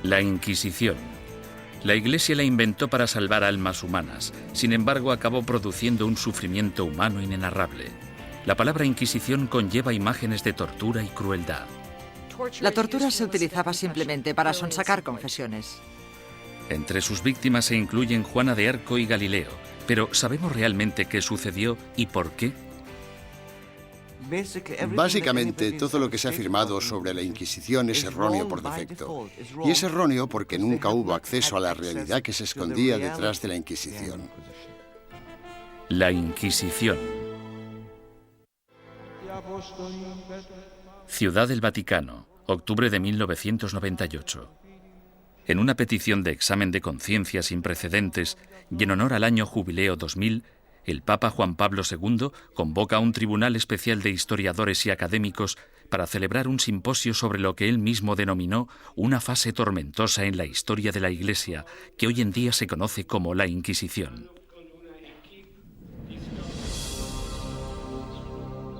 La Inquisición. La Iglesia la inventó para salvar almas humanas, sin embargo acabó produciendo un sufrimiento humano inenarrable. La palabra Inquisición conlleva imágenes de tortura y crueldad. La tortura se utilizaba simplemente para sonsacar confesiones. Entre sus víctimas se incluyen Juana de Arco y Galileo, pero ¿sabemos realmente qué sucedió y por qué? Básicamente, todo lo que se ha afirmado sobre la Inquisición es erróneo por defecto. Y es erróneo porque nunca hubo acceso a la realidad que se escondía detrás de la Inquisición. La Inquisición. Ciudad del Vaticano, octubre de 1998. En una petición de examen de conciencia sin precedentes y en honor al año Jubileo 2000, el Papa Juan Pablo II convoca a un tribunal especial de historiadores y académicos para celebrar un simposio sobre lo que él mismo denominó una fase tormentosa en la historia de la Iglesia, que hoy en día se conoce como la Inquisición.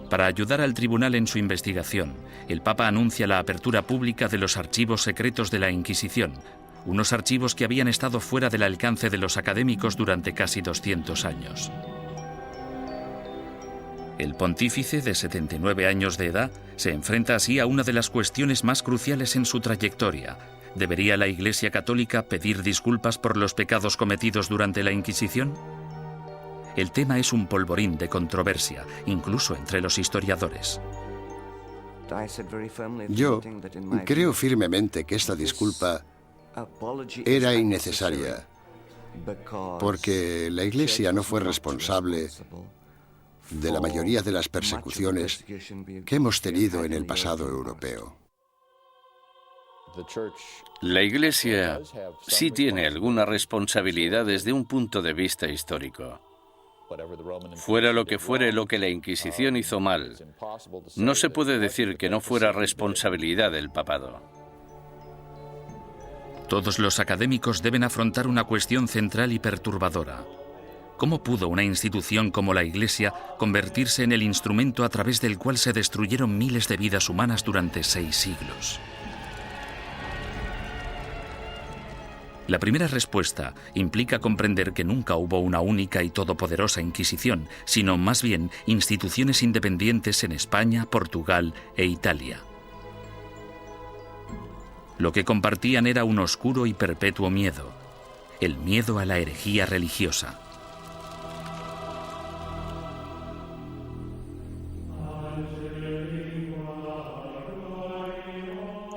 Para ayudar al tribunal en su investigación, el Papa anuncia la apertura pública de los archivos secretos de la Inquisición, unos archivos que habían estado fuera del alcance de los académicos durante casi 200 años. El pontífice, de 79 años de edad, se enfrenta así a una de las cuestiones más cruciales en su trayectoria. ¿Debería la Iglesia Católica pedir disculpas por los pecados cometidos durante la Inquisición? El tema es un polvorín de controversia, incluso entre los historiadores. Yo creo firmemente que esta disculpa era innecesaria, porque la Iglesia no fue responsable de la mayoría de las persecuciones que hemos tenido en el pasado europeo. La Iglesia sí tiene alguna responsabilidad desde un punto de vista histórico. Fuera lo que fuere lo que la Inquisición hizo mal, no se puede decir que no fuera responsabilidad del papado. Todos los académicos deben afrontar una cuestión central y perturbadora. ¿Cómo pudo una institución como la Iglesia convertirse en el instrumento a través del cual se destruyeron miles de vidas humanas durante 6 siglos? La primera respuesta implica comprender que nunca hubo una única y todopoderosa Inquisición, sino más bien instituciones independientes en España, Portugal e Italia. Lo que compartían era un oscuro y perpetuo miedo, el miedo a la herejía religiosa.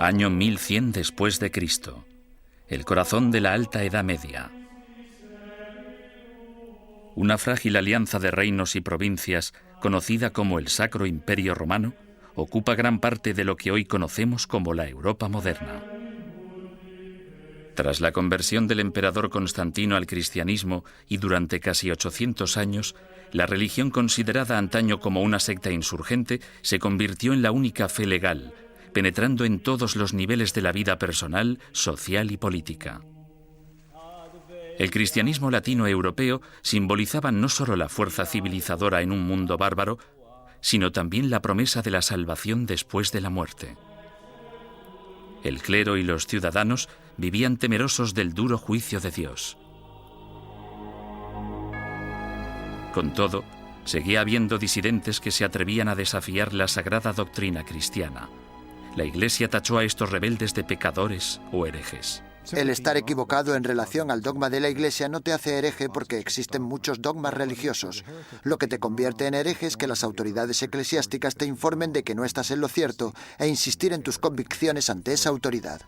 Año 1100 después de Cristo. El corazón de la Alta Edad Media. Una frágil alianza de reinos y provincias, conocida como el Sacro Imperio Romano, ocupa gran parte de lo que hoy conocemos como la Europa moderna. Tras la conversión del emperador Constantino al cristianismo y durante casi 800 años, la religión considerada antaño como una secta insurgente se convirtió en la única fe legal, penetrando en todos los niveles de la vida personal, social y política. El cristianismo latino-europeo simbolizaba no solo la fuerza civilizadora en un mundo bárbaro, sino también la promesa de la salvación después de la muerte. El clero y los ciudadanos vivían temerosos del duro juicio de Dios. Con todo, seguía habiendo disidentes que se atrevían a desafiar la sagrada doctrina cristiana. La Iglesia tachó a estos rebeldes de pecadores o herejes. El estar equivocado en relación al dogma de la Iglesia no te hace hereje porque existen muchos dogmas religiosos. Lo que te convierte en hereje es que las autoridades eclesiásticas te informen de que no estás en lo cierto e insistir en tus convicciones ante esa autoridad.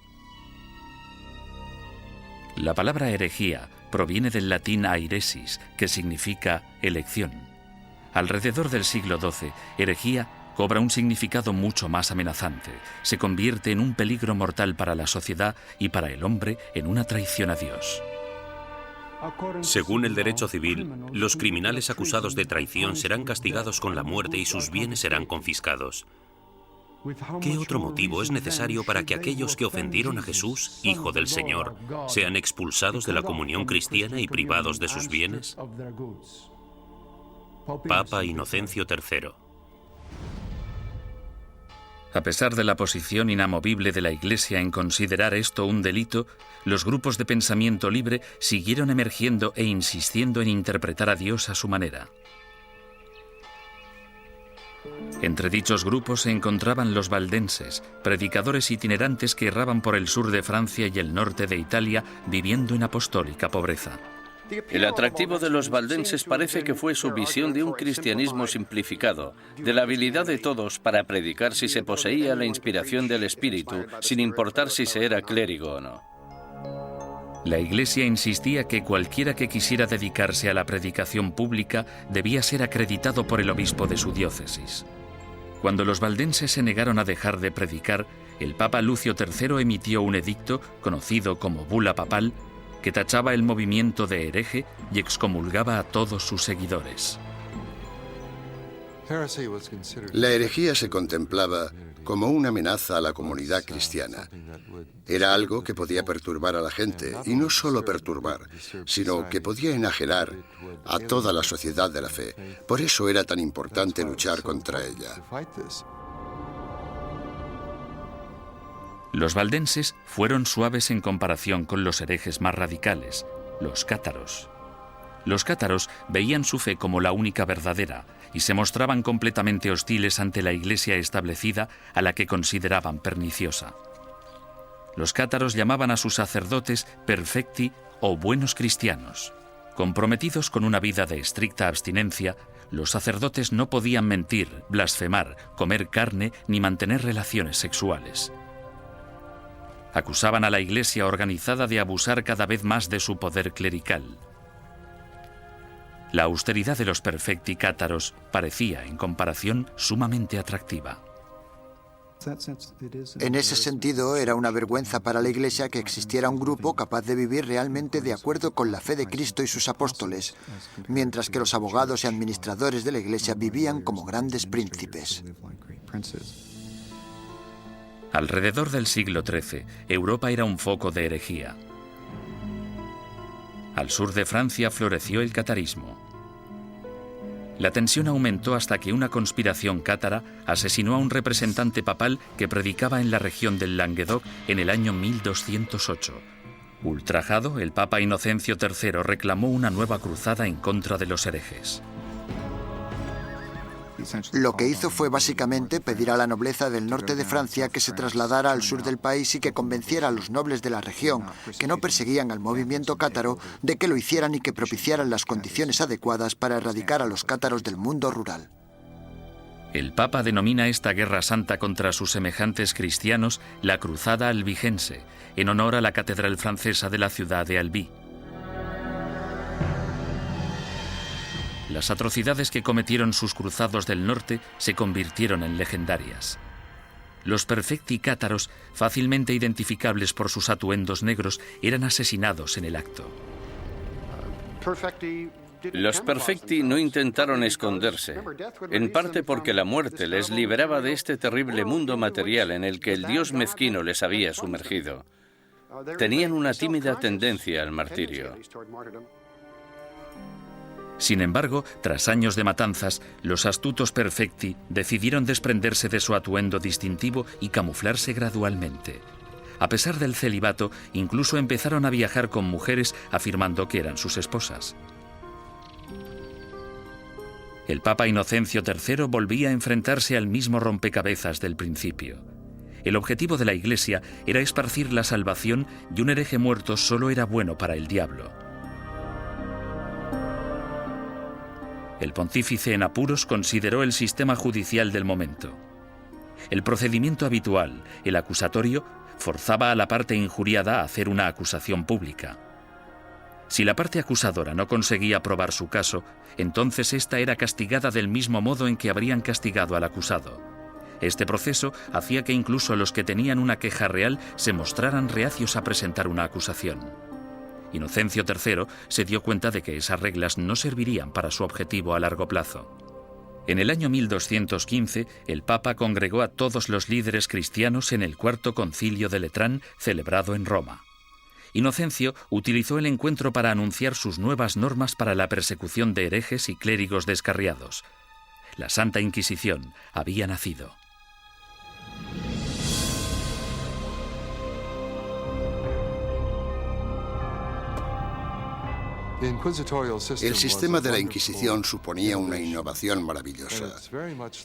La palabra herejía proviene del latín airesis, que significa elección. Alrededor del siglo XII, herejía cobra un significado mucho más amenazante. Se convierte en un peligro mortal para la sociedad y para el hombre en una traición a Dios. Según el derecho civil, los criminales acusados de traición serán castigados con la muerte y sus bienes serán confiscados. ¿Qué otro motivo es necesario para que aquellos que ofendieron a Jesús, Hijo del Señor, sean expulsados de la comunión cristiana y privados de sus bienes? Papa Inocencio III. A pesar de la posición inamovible de la Iglesia en considerar esto un delito, los grupos de pensamiento libre siguieron emergiendo e insistiendo en interpretar a Dios a su manera. Entre dichos grupos se encontraban los valdenses, predicadores itinerantes que erraban por el sur de Francia y el norte de Italia, viviendo en apostólica pobreza. El atractivo de los valdenses parece que fue su visión de un cristianismo simplificado, de la habilidad de todos para predicar si se poseía la inspiración del Espíritu, sin importar si se era clérigo o no. La Iglesia insistía que cualquiera que quisiera dedicarse a la predicación pública debía ser acreditado por el obispo de su diócesis. Cuando los valdenses se negaron a dejar de predicar, el Papa Lucio III emitió un edicto, conocido como Bula Papal, que tachaba el movimiento de hereje y excomulgaba a todos sus seguidores. La herejía se contemplaba como una amenaza a la comunidad cristiana. Era algo que podía perturbar a la gente, y no solo perturbar, sino que podía enajenar a toda la sociedad de la fe. Por eso era tan importante luchar contra ella. Los valdenses fueron suaves en comparación con los herejes más radicales, los cátaros. Los cátaros veían su fe como la única verdadera y se mostraban completamente hostiles ante la Iglesia establecida, a la que consideraban perniciosa. Los cátaros llamaban a sus sacerdotes perfecti o buenos cristianos. Comprometidos con una vida de estricta abstinencia, los sacerdotes no podían mentir, blasfemar, comer carne ni mantener relaciones sexuales. Acusaban a la Iglesia organizada de abusar cada vez más de su poder clerical. La austeridad de los perfecti cátaros parecía, en comparación, sumamente atractiva. En ese sentido, era una vergüenza para la Iglesia que existiera un grupo capaz de vivir realmente de acuerdo con la fe de Cristo y sus apóstoles, mientras que los abogados y administradores de la Iglesia vivían como grandes príncipes. Alrededor del siglo XIII, Europa era un foco de herejía. Al sur de Francia floreció el catarismo. La tensión aumentó hasta que una conspiración cátara asesinó a un representante papal que predicaba en la región del Languedoc en el año 1208. Ultrajado, el Papa Inocencio III reclamó una nueva cruzada en contra de los herejes. Lo que hizo fue básicamente pedir a la nobleza del norte de Francia que se trasladara al sur del país y que convenciera a los nobles de la región, que no perseguían al movimiento cátaro, de que lo hicieran y que propiciaran las condiciones adecuadas para erradicar a los cátaros del mundo rural. El Papa denomina esta guerra santa contra sus semejantes cristianos la Cruzada Albigense, en honor a la catedral francesa de la ciudad de Albi. Las atrocidades que cometieron sus cruzados del norte se convirtieron en legendarias. Los perfecti cátaros, fácilmente identificables por sus atuendos negros, eran asesinados en el acto. Los perfecti no intentaron esconderse, en parte porque la muerte les liberaba de este terrible mundo material en el que el Dios mezquino les había sumergido. Tenían una tímida tendencia al martirio. Sin embargo, tras años de matanzas, los astutos perfecti decidieron desprenderse de su atuendo distintivo y camuflarse gradualmente. A pesar del celibato, incluso empezaron a viajar con mujeres afirmando que eran sus esposas. El Papa Inocencio III volvía a enfrentarse al mismo rompecabezas del principio. El objetivo de la Iglesia era esparcir la salvación y un hereje muerto solo era bueno para el diablo. El pontífice en apuros consideró el sistema judicial del momento. El procedimiento habitual, el acusatorio, forzaba a la parte injuriada a hacer una acusación pública. Si la parte acusadora no conseguía probar su caso, entonces ésta era castigada del mismo modo en que habrían castigado al acusado. Este proceso hacía que incluso los que tenían una queja real se mostraran reacios a presentar una acusación. Inocencio III se dio cuenta de que esas reglas no servirían para su objetivo a largo plazo. En el año 1215, el Papa congregó a todos los líderes cristianos en el Cuarto Concilio de Letrán, celebrado en Roma. Inocencio utilizó el encuentro para anunciar sus nuevas normas para la persecución de herejes y clérigos descarriados. La Santa Inquisición había nacido. El sistema de la Inquisición suponía una innovación maravillosa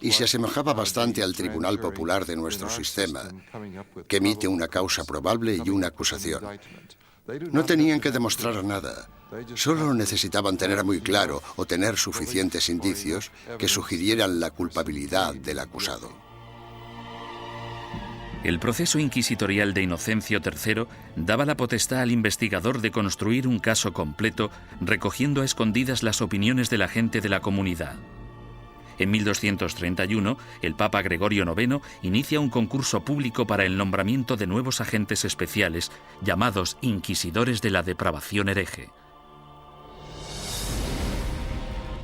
y se asemejaba bastante al Tribunal Popular de nuestro sistema, que emite una causa probable y una acusación. No tenían que demostrar nada, solo necesitaban tener muy claro o tener suficientes indicios que sugirieran la culpabilidad del acusado. El proceso inquisitorial de Inocencio III daba la potestad al investigador de construir un caso completo, recogiendo a escondidas las opiniones de la gente de la comunidad. En 1231, el Papa Gregorio IX inicia un concurso público para el nombramiento de nuevos agentes especiales, llamados inquisidores de la depravación hereje.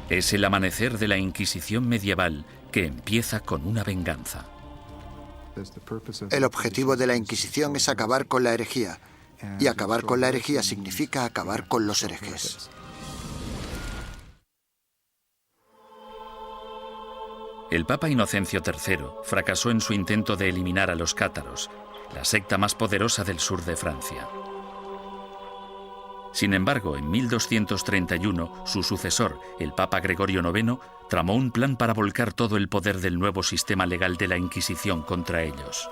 Es el amanecer de la Inquisición medieval, que empieza con una venganza. El objetivo de la Inquisición es acabar con la herejía, y acabar con la herejía significa acabar con los herejes. El Papa Inocencio III fracasó en su intento de eliminar a los cátaros, la secta más poderosa del sur de Francia. Sin embargo, en 1231, su sucesor, el Papa Gregorio IX, tramó un plan para volcar todo el poder del nuevo sistema legal de la Inquisición contra ellos.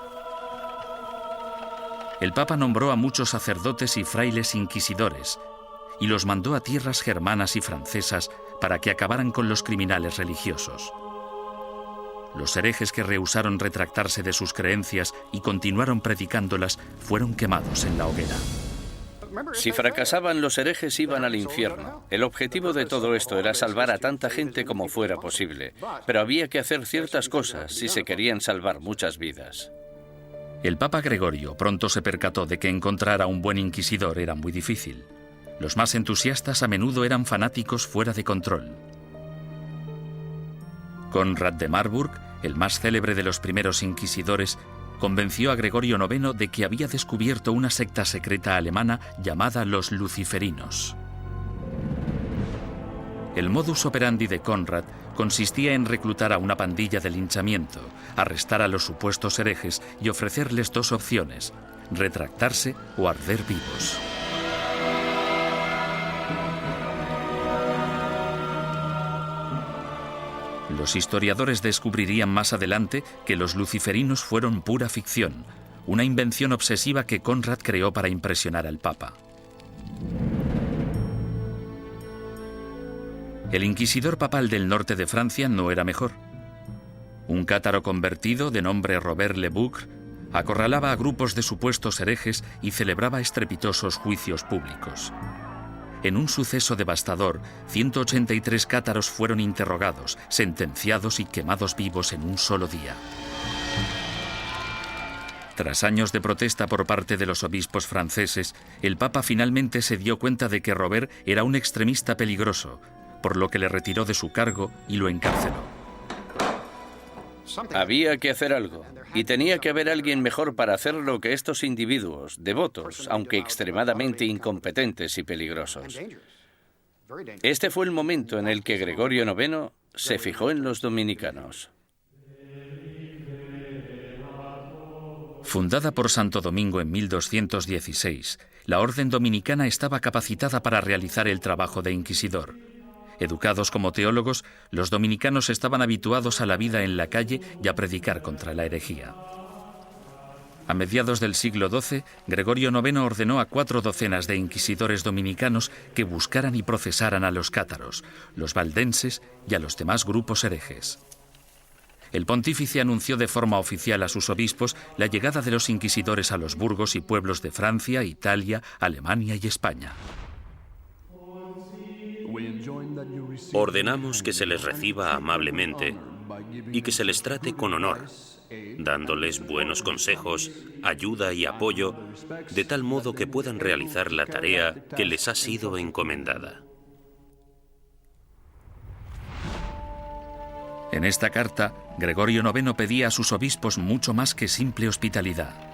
El Papa nombró a muchos sacerdotes y frailes inquisidores y los mandó a tierras germanas y francesas para que acabaran con los criminales religiosos. Los herejes que rehusaron retractarse de sus creencias y continuaron predicándolas fueron quemados en la hoguera. Si fracasaban, los herejes iban al infierno. El objetivo de todo esto era salvar a tanta gente como fuera posible, pero había que hacer ciertas cosas si se querían salvar muchas vidas. El Papa Gregorio pronto se percató de que encontrar a un buen inquisidor era muy difícil. Los más entusiastas a menudo eran fanáticos fuera de control. Conrad de Marburg, el más célebre de los primeros inquisidores, convenció a Gregorio IX de que había descubierto una secta secreta alemana llamada los luciferinos. El modus operandi de Conrad consistía en reclutar a una pandilla de linchamiento, arrestar a los supuestos herejes y ofrecerles dos opciones: retractarse o arder vivos. Los historiadores descubrirían más adelante que los luciferinos fueron pura ficción, una invención obsesiva que Conrad creó para impresionar al Papa. El inquisidor papal del norte de Francia no era mejor. Un cátaro convertido de nombre Robert Le Boucq acorralaba a grupos de supuestos herejes y celebraba estrepitosos juicios públicos. En un suceso devastador, 183 cátaros fueron interrogados, sentenciados y quemados vivos en un solo día. Tras años de protesta por parte de los obispos franceses, el Papa finalmente se dio cuenta de que Robert era un extremista peligroso, por lo que le retiró de su cargo y lo encarceló. Había que hacer algo, y tenía que haber alguien mejor para hacerlo que estos individuos, devotos, aunque extremadamente incompetentes y peligrosos. Este fue el momento en el que Gregorio IX se fijó en los dominicanos. Fundada por Santo Domingo en 1216, la orden dominicana estaba capacitada para realizar el trabajo de inquisidor. Educados como teólogos, los dominicanos estaban habituados a la vida en la calle y a predicar contra la herejía. A mediados del siglo XII, Gregorio IX ordenó a 4 docenas de inquisidores dominicanos que buscaran y procesaran a los cátaros, los valdenses y a los demás grupos herejes. El pontífice anunció de forma oficial a sus obispos la llegada de los inquisidores a los burgos y pueblos de Francia, Italia, Alemania y España. Ordenamos que se les reciba amablemente y que se les trate con honor, dándoles buenos consejos, ayuda y apoyo, de tal modo que puedan realizar la tarea que les ha sido encomendada. En esta carta, Gregorio IX pedía a sus obispos mucho más que simple hospitalidad.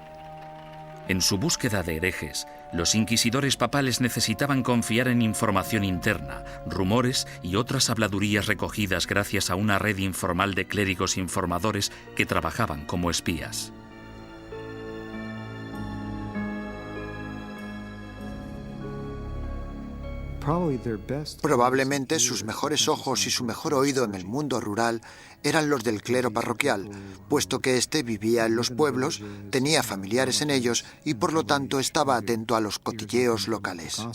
En su búsqueda de herejes, los inquisidores papales necesitaban confiar en información interna, rumores y otras habladurías recogidas gracias a una red informal de clérigos informadores que trabajaban como espías. Probablemente sus mejores ojos y su mejor oído en el mundo rural eran los del clero parroquial, puesto que éste vivía en los pueblos, tenía familiares en ellos y por lo tanto estaba atento a los cotilleos locales.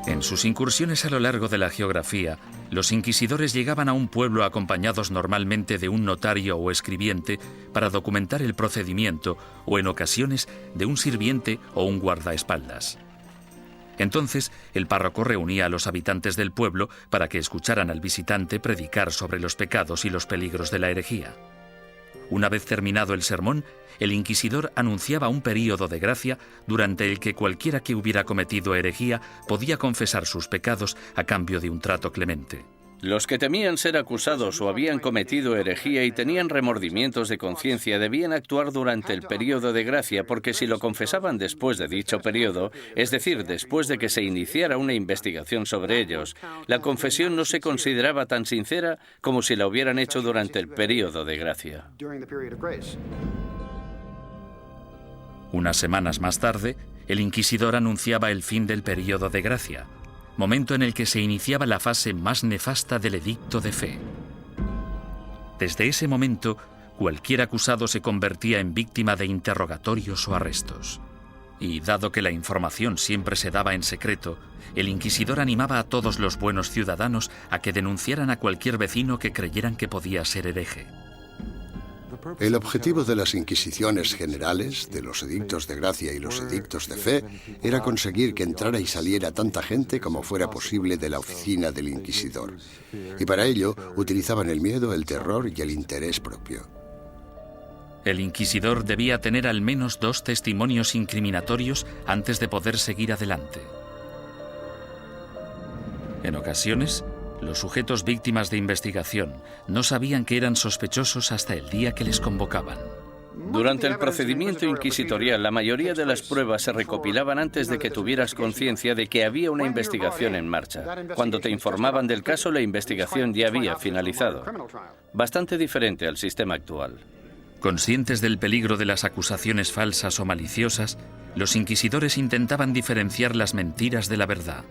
En sus incursiones a lo largo de la geografía, los inquisidores llegaban a un pueblo acompañados normalmente de un notario o escribiente para documentar el procedimiento o, en ocasiones, de un sirviente o un guardaespaldas. Entonces, el párroco reunía a los habitantes del pueblo para que escucharan al visitante predicar sobre los pecados y los peligros de la herejía. Una vez terminado el sermón, el inquisidor anunciaba un período de gracia durante el que cualquiera que hubiera cometido herejía podía confesar sus pecados a cambio de un trato clemente. Los que temían ser acusados o habían cometido herejía y tenían remordimientos de conciencia debían actuar durante el período de gracia, porque si lo confesaban después de dicho período, es decir, después de que se iniciara una investigación sobre ellos, la confesión no se consideraba tan sincera como si la hubieran hecho durante el período de gracia. Unas semanas más tarde, el inquisidor anunciaba el fin del período de gracia, momento en el que se iniciaba la fase más nefasta del edicto de fe. Desde ese momento, cualquier acusado se convertía en víctima de interrogatorios o arrestos. Y dado que la información siempre se daba en secreto, el inquisidor animaba a todos los buenos ciudadanos a que denunciaran a cualquier vecino que creyeran que podía ser hereje. El objetivo de las inquisiciones generales, de los edictos de gracia y los edictos de fe, era conseguir que entrara y saliera tanta gente como fuera posible de la oficina del inquisidor. Y para ello utilizaban el miedo, el terror y el interés propio. El inquisidor debía tener al menos 2 testimonios incriminatorios antes de poder seguir adelante. En ocasiones, los sujetos víctimas de investigación no sabían que eran sospechosos hasta el día que les convocaban. Durante el procedimiento inquisitorial, la mayoría de las pruebas se recopilaban antes de que tuvieras conciencia de que había una investigación en marcha. Cuando te informaban del caso, la investigación ya había finalizado. Bastante diferente al sistema actual. Conscientes del peligro de las acusaciones falsas o maliciosas, los inquisidores intentaban diferenciar las mentiras de la verdad.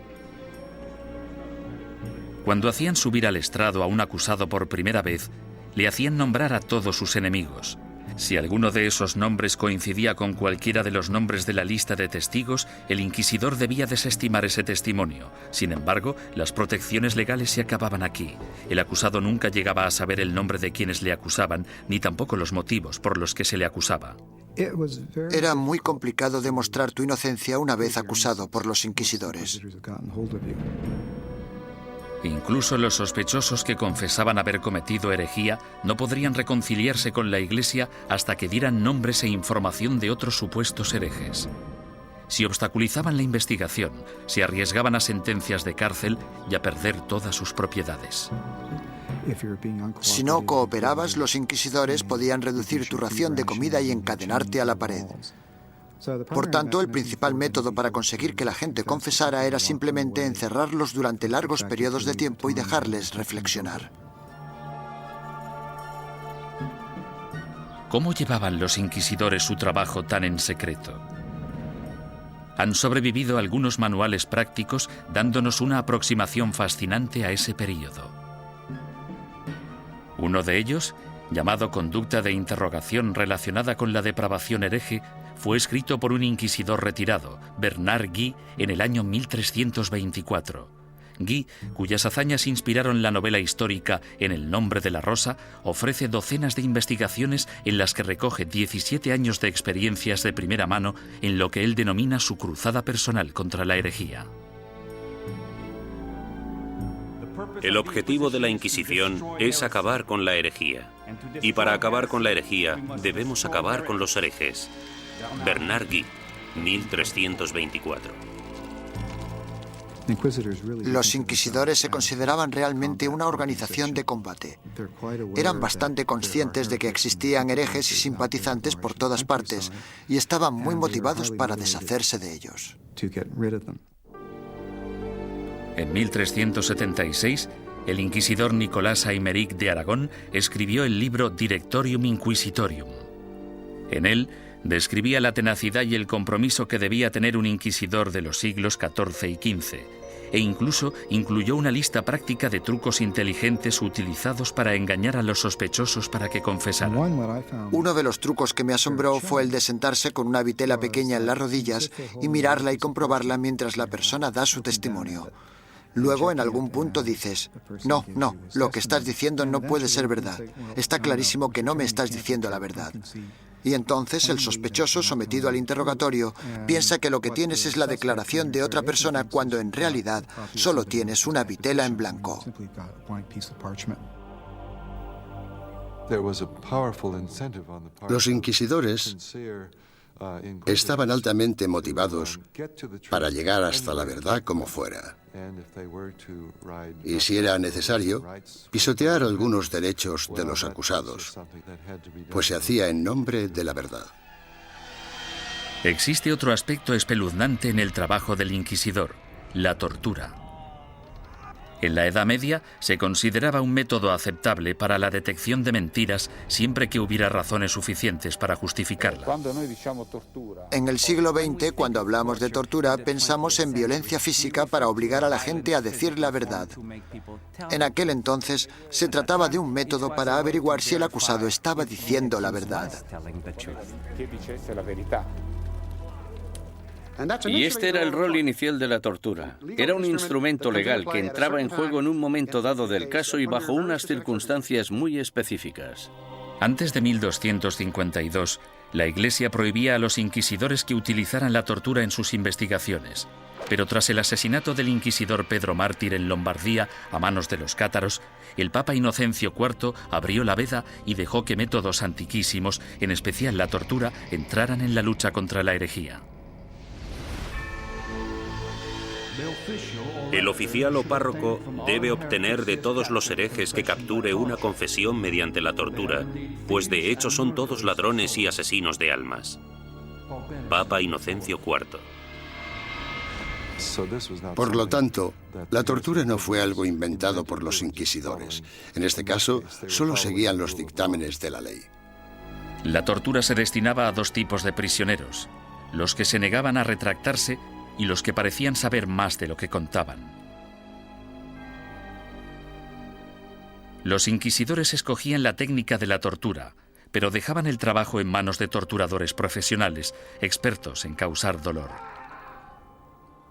Cuando hacían subir al estrado a un acusado por primera vez, le hacían nombrar a todos sus enemigos. Si alguno de esos nombres coincidía con cualquiera de los nombres de la lista de testigos, el inquisidor debía desestimar ese testimonio. Sin embargo, las protecciones legales se acababan aquí. El acusado nunca llegaba a saber el nombre de quienes le acusaban, ni tampoco los motivos por los que se le acusaba. Era muy complicado demostrar tu inocencia una vez acusado por los inquisidores. Incluso los sospechosos que confesaban haber cometido herejía no podrían reconciliarse con la Iglesia hasta que dieran nombres e información de otros supuestos herejes. Si obstaculizaban la investigación, se arriesgaban a sentencias de cárcel y a perder todas sus propiedades. Si no cooperabas, los inquisidores podían reducir tu ración de comida y encadenarte a la pared. Por tanto, el principal método para conseguir que la gente confesara era simplemente encerrarlos durante largos periodos de tiempo y dejarles reflexionar. ¿Cómo llevaban los inquisidores su trabajo tan en secreto? Han sobrevivido algunos manuales prácticos dándonos una aproximación fascinante a ese período. Uno de ellos, llamado Conducta de interrogación relacionada con la depravación hereje, fue escrito por un inquisidor retirado, Bernard Guy, en el año 1324. Guy, cuyas hazañas inspiraron la novela histórica En el nombre de la rosa, ofrece docenas de investigaciones en las que recoge 17 años de experiencias de primera mano en lo que él denomina su cruzada personal contra la herejía. El objetivo de la Inquisición es acabar con la herejía. Y para acabar con la herejía, debemos acabar con los herejes. Bernard Guy, 1324. Los inquisidores se consideraban realmente una organización de combate. Eran bastante conscientes de que existían herejes y simpatizantes por todas partes y estaban muy motivados para deshacerse de ellos. En 1376, el inquisidor Nicolás Aymeric de Aragón escribió el libro Directorium Inquisitorium. En él describía la tenacidad y el compromiso que debía tener un inquisidor de los siglos XIV y XV, e incluso incluyó una lista práctica de trucos inteligentes utilizados para engañar a los sospechosos para que confesaran. Uno de los trucos que me asombró fue el de sentarse con una vitela pequeña en las rodillas y mirarla y comprobarla mientras la persona da su testimonio. Luego, en algún punto dices, no, lo que estás diciendo no puede ser verdad. Está clarísimo que no me estás diciendo la verdad. Y entonces el sospechoso, sometido al interrogatorio, piensa que lo que tienes es la declaración de otra persona cuando en realidad solo tienes una vitela en blanco. Los inquisidores estaban altamente motivados para llegar hasta la verdad como fuera. Y si era necesario, pisotear algunos derechos de los acusados, pues se hacía en nombre de la verdad. Existe otro aspecto espeluznante en el trabajo del inquisidor: la tortura. En la Edad Media se consideraba un método aceptable para la detección de mentiras siempre que hubiera razones suficientes para justificarla. En el siglo XX, cuando hablamos de tortura, pensamos en violencia física para obligar a la gente a decir la verdad. En aquel entonces, se trataba de un método para averiguar si el acusado estaba diciendo la verdad. Y este era el rol inicial de la tortura. Era un instrumento legal que entraba en juego en un momento dado del caso y bajo unas circunstancias muy específicas. Antes de 1252, la Iglesia prohibía a los inquisidores que utilizaran la tortura en sus investigaciones. Pero tras el asesinato del inquisidor Pedro Mártir en Lombardía a manos de los cátaros, el Papa Inocencio IV abrió la veda y dejó que métodos antiquísimos, en especial la tortura, entraran en la lucha contra la herejía. El oficial o párroco debe obtener de todos los herejes que capture una confesión mediante la tortura, pues de hecho son todos ladrones y asesinos de almas. Papa Inocencio IV. Por lo tanto, la tortura no fue algo inventado por los inquisidores. En este caso, solo seguían los dictámenes de la ley. La tortura se destinaba a dos tipos de prisioneros: los que se negaban a retractarse y los que parecían saber más de lo que contaban. Los inquisidores escogían la técnica de la tortura, pero dejaban el trabajo en manos de torturadores profesionales, expertos en causar dolor.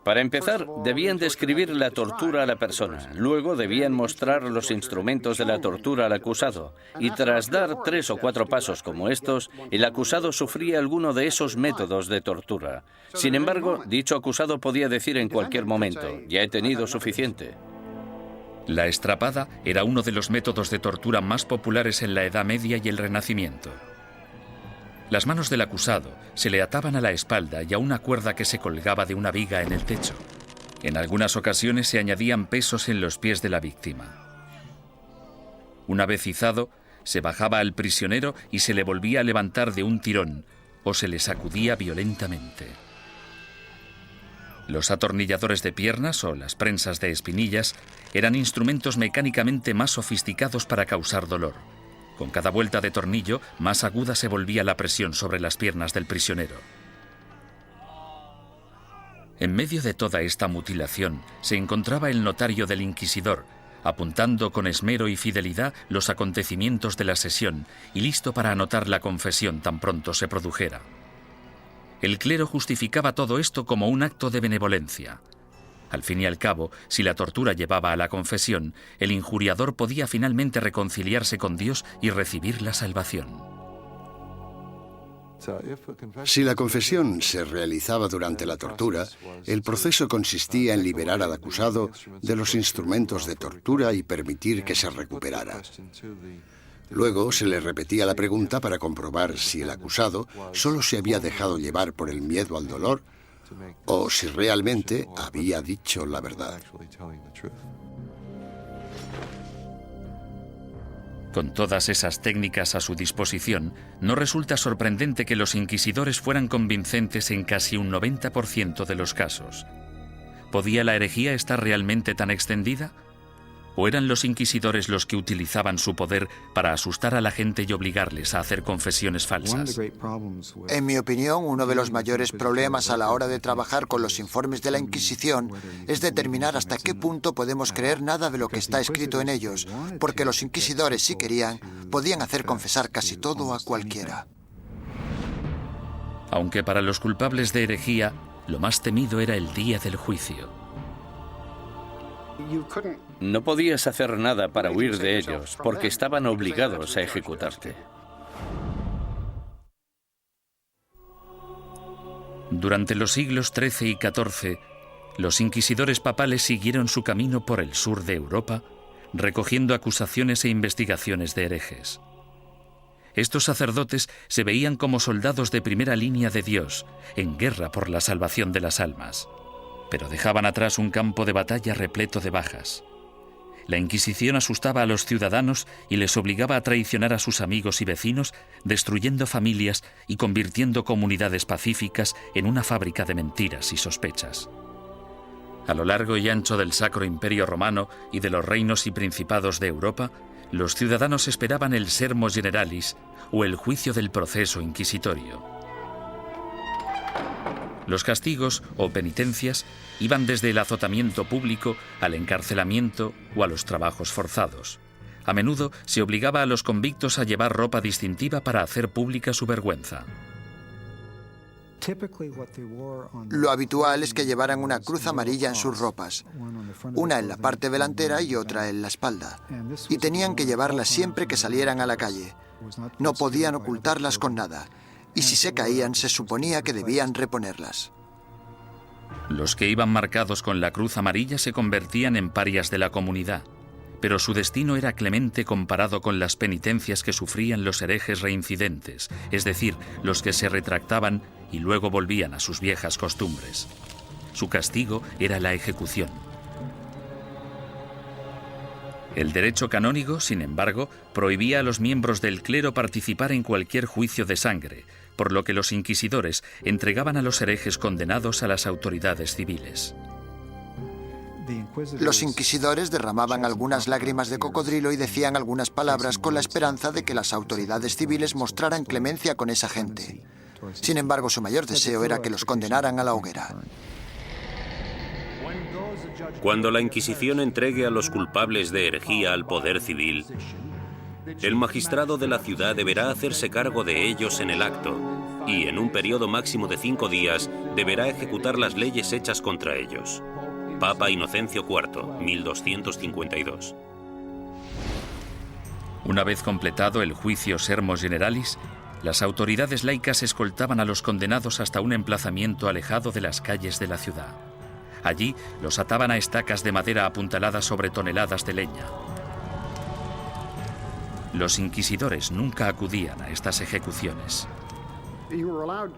Para empezar, debían describir la tortura a la persona. Luego debían mostrar los instrumentos de la tortura al acusado. Y tras dar 3 o 4 pasos como estos, el acusado sufría alguno de esos métodos de tortura. Sin embargo, dicho acusado podía decir en cualquier momento: ya he tenido suficiente. La estrapada era uno de los métodos de tortura más populares en la Edad Media y el Renacimiento. Las manos del acusado se le ataban a la espalda y a una cuerda que se colgaba de una viga en el techo. En algunas ocasiones se añadían pesos en los pies de la víctima. Una vez izado, se bajaba al prisionero y se le volvía a levantar de un tirón o se le sacudía violentamente. Los atornilladores de piernas o las prensas de espinillas eran instrumentos mecánicamente más sofisticados para causar dolor. Con cada vuelta de tornillo, más aguda se volvía la presión sobre las piernas del prisionero. En medio de toda esta mutilación se encontraba el notario del inquisidor, apuntando con esmero y fidelidad los acontecimientos de la sesión y listo para anotar la confesión tan pronto se produjera. El clero justificaba todo esto como un acto de benevolencia. Al fin y al cabo, si la tortura llevaba a la confesión, el injuriador podía finalmente reconciliarse con Dios y recibir la salvación. Si la confesión se realizaba durante la tortura, el proceso consistía en liberar al acusado de los instrumentos de tortura y permitir que se recuperara. Luego se le repetía la pregunta para comprobar si el acusado solo se había dejado llevar por el miedo al dolor o si realmente había dicho la verdad. Con todas esas técnicas a su disposición, no resulta sorprendente que los inquisidores fueran convincentes en casi un 90% de los casos. ¿Podía la herejía estar realmente tan extendida? ¿O eran los inquisidores los que utilizaban su poder para asustar a la gente y obligarles a hacer confesiones falsas? En mi opinión, uno de los mayores problemas a la hora de trabajar con los informes de la Inquisición es determinar hasta qué punto podemos creer nada de lo que está escrito en ellos, porque los inquisidores, si querían, podían hacer confesar casi todo a cualquiera. Aunque para los culpables de herejía, lo más temido era el día del juicio. No podías hacer nada para huir de ellos, porque estaban obligados a ejecutarte. Durante los siglos XIII y XIV, los inquisidores papales siguieron su camino por el sur de Europa, recogiendo acusaciones e investigaciones de herejes. Estos sacerdotes se veían como soldados de primera línea de Dios, en guerra por la salvación de las almas, pero dejaban atrás un campo de batalla repleto de bajas. La Inquisición asustaba a los ciudadanos y les obligaba a traicionar a sus amigos y vecinos, destruyendo familias y convirtiendo comunidades pacíficas en una fábrica de mentiras y sospechas. A lo largo y ancho del Sacro Imperio Romano y de los reinos y principados de Europa, los ciudadanos esperaban el Sermo Generalis o el juicio del proceso inquisitorio. Los castigos o penitencias iban desde el azotamiento público al encarcelamiento o a los trabajos forzados. A menudo se obligaba a los convictos a llevar ropa distintiva para hacer pública su vergüenza. Lo habitual es que llevaran una cruz amarilla en sus ropas, una en la parte delantera y otra en la espalda, y tenían que llevarlas siempre que salieran a la calle. No podían ocultarlas con nada, y si se caían se suponía que debían reponerlas. Los que iban marcados con la cruz amarilla se convertían en parias de la comunidad, pero su destino era clemente comparado con las penitencias que sufrían los herejes reincidentes, es decir, los que se retractaban y luego volvían a sus viejas costumbres. Su castigo era la ejecución. El derecho canónico, sin embargo, prohibía a los miembros del clero participar en cualquier juicio de sangre, por lo que los inquisidores entregaban a los herejes condenados a las autoridades civiles. Los inquisidores derramaban algunas lágrimas de cocodrilo y decían algunas palabras con la esperanza de que las autoridades civiles mostraran clemencia con esa gente. Sin embargo, su mayor deseo era que los condenaran a la hoguera. Cuando la Inquisición entregue a los culpables de herejía al poder civil, el magistrado de la ciudad deberá hacerse cargo de ellos en el acto y, en un periodo máximo de 5 días, deberá ejecutar las leyes hechas contra ellos. Papa Inocencio IV, 1252. Una vez completado el juicio Sermo Generalis, las autoridades laicas escoltaban a los condenados hasta un emplazamiento alejado de las calles de la ciudad. Allí los ataban a estacas de madera apuntaladas sobre toneladas de leña. Los inquisidores nunca acudían a estas ejecuciones.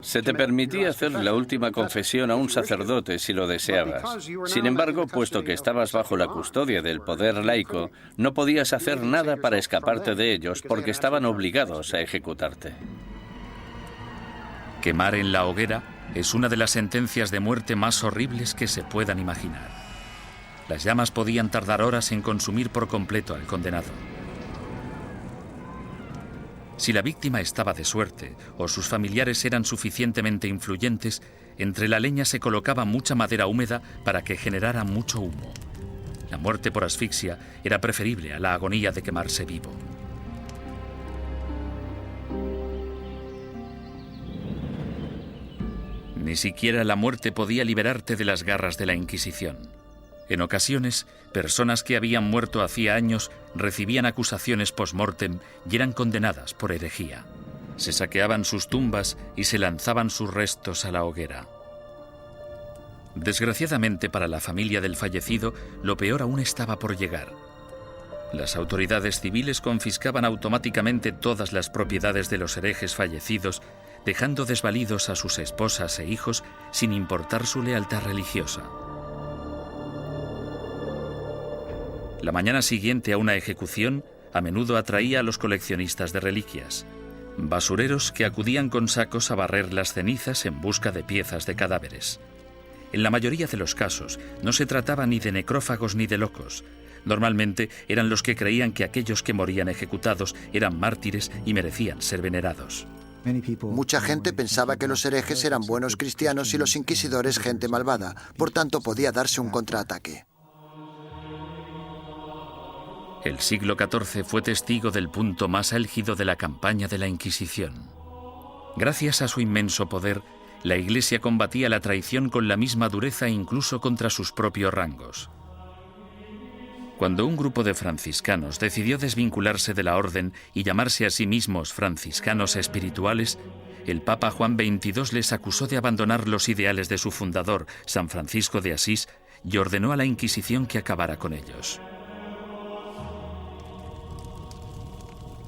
Se te permitía hacer la última confesión a un sacerdote si lo deseabas. Sin embargo, puesto que estabas bajo la custodia del poder laico, no podías hacer nada para escaparte de ellos porque estaban obligados a ejecutarte. Quemar en la hoguera es una de las sentencias de muerte más horribles que se puedan imaginar. Las llamas podían tardar horas en consumir por completo al condenado. Si la víctima estaba de suerte o sus familiares eran suficientemente influyentes, entre la leña se colocaba mucha madera húmeda para que generara mucho humo. La muerte por asfixia era preferible a la agonía de quemarse vivo. Ni siquiera la muerte podía liberarte de las garras de la Inquisición. En ocasiones, personas que habían muerto hacía años recibían acusaciones post-mortem y eran condenadas por herejía. Se saqueaban sus tumbas y se lanzaban sus restos a la hoguera. Desgraciadamente para la familia del fallecido, lo peor aún estaba por llegar. Las autoridades civiles confiscaban automáticamente todas las propiedades de los herejes fallecidos, dejando desvalidos a sus esposas e hijos sin importar su lealtad religiosa. La mañana siguiente a una ejecución a menudo atraía a los coleccionistas de reliquias, basureros que acudían con sacos a barrer las cenizas en busca de piezas de cadáveres. En la mayoría de los casos, no se trataba ni de necrófagos ni de locos. Normalmente eran los que creían que aquellos que morían ejecutados eran mártires y merecían ser venerados. Mucha gente pensaba que los herejes eran buenos cristianos y los inquisidores gente malvada, por tanto podía darse un contraataque. El siglo XIV fue testigo del punto más álgido de la campaña de la Inquisición. Gracias a su inmenso poder, la Iglesia combatía la traición con la misma dureza incluso contra sus propios rangos. Cuando un grupo de franciscanos decidió desvincularse de la orden y llamarse a sí mismos franciscanos espirituales, el Papa Juan XXII les acusó de abandonar los ideales de su fundador, San Francisco de Asís, y ordenó a la Inquisición que acabara con ellos.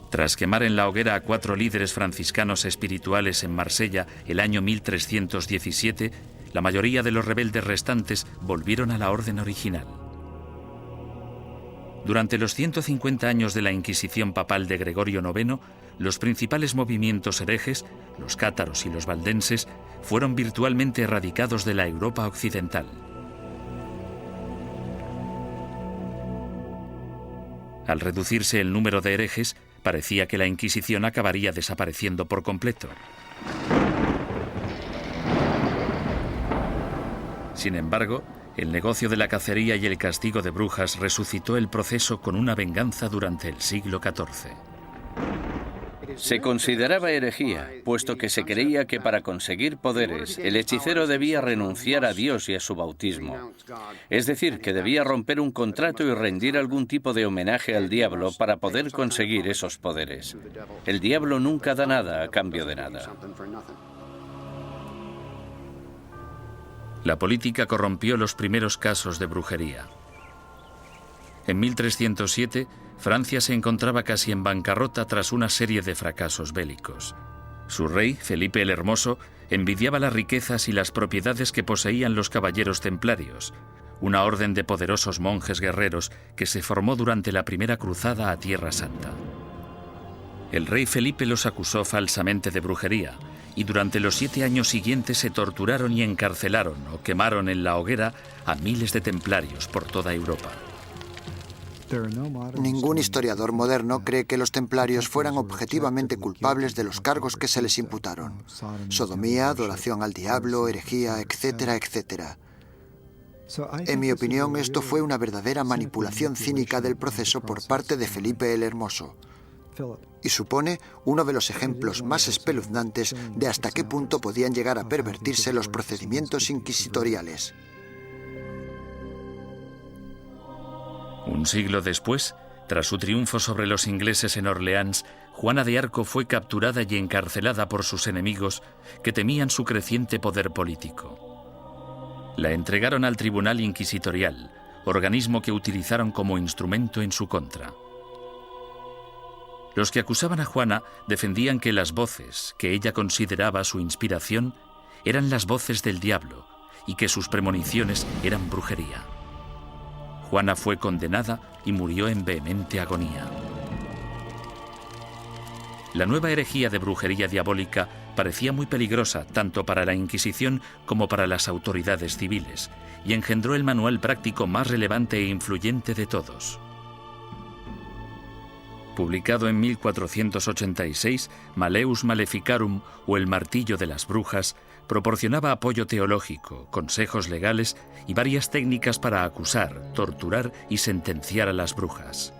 Tras quemar en la hoguera a 4 líderes franciscanos espirituales en Marsella el año 1317, la mayoría de los rebeldes restantes volvieron a la orden original. Durante los 150 años de la Inquisición papal de Gregorio IX, los principales movimientos herejes, los cátaros y los valdenses, fueron virtualmente erradicados de la Europa occidental. Al reducirse el número de herejes, parecía que la Inquisición acabaría desapareciendo por completo. Sin embargo, el negocio de la cacería y el castigo de brujas resucitó el proceso con una venganza durante el siglo XIV. Se consideraba herejía, puesto que se creía que para conseguir poderes, el hechicero debía renunciar a Dios y a su bautismo. Es decir, que debía romper un contrato y rendir algún tipo de homenaje al diablo para poder conseguir esos poderes. El diablo nunca da nada a cambio de nada. La política corrompió los primeros casos de brujería. En 1307, Francia se encontraba casi en bancarrota tras una serie de fracasos bélicos. Su rey, Felipe el Hermoso, envidiaba las riquezas y las propiedades que poseían los caballeros templarios, una orden de poderosos monjes guerreros que se formó durante la primera cruzada a Tierra Santa. El rey Felipe los acusó falsamente de brujería, y durante los 7 años siguientes se torturaron y encarcelaron o quemaron en la hoguera a miles de templarios por toda Europa. Ningún historiador moderno cree que los templarios fueran objetivamente culpables de los cargos que se les imputaron: sodomía, adoración al diablo, herejía, etcétera, etcétera. En mi opinión, esto fue una verdadera manipulación cínica del proceso por parte de Felipe el Hermoso, y supone uno de los ejemplos más espeluznantes de hasta qué punto podían llegar a pervertirse los procedimientos inquisitoriales. Un siglo después, tras su triunfo sobre los ingleses en Orleans, Juana de Arco fue capturada y encarcelada por sus enemigos, que temían su creciente poder político. La entregaron al Tribunal Inquisitorial, organismo que utilizaron como instrumento en su contra. Los que acusaban a Juana defendían que las voces que ella consideraba su inspiración eran las voces del diablo y que sus premoniciones eran brujería. Juana fue condenada y murió en vehemente agonía. La nueva herejía de brujería diabólica parecía muy peligrosa tanto para la Inquisición como para las autoridades civiles, y engendró el manual práctico más relevante e influyente de todos. Publicado en 1486, Malleus Maleficarum, o El martillo de las brujas, proporcionaba apoyo teológico, consejos legales y varias técnicas para acusar, torturar y sentenciar a las brujas.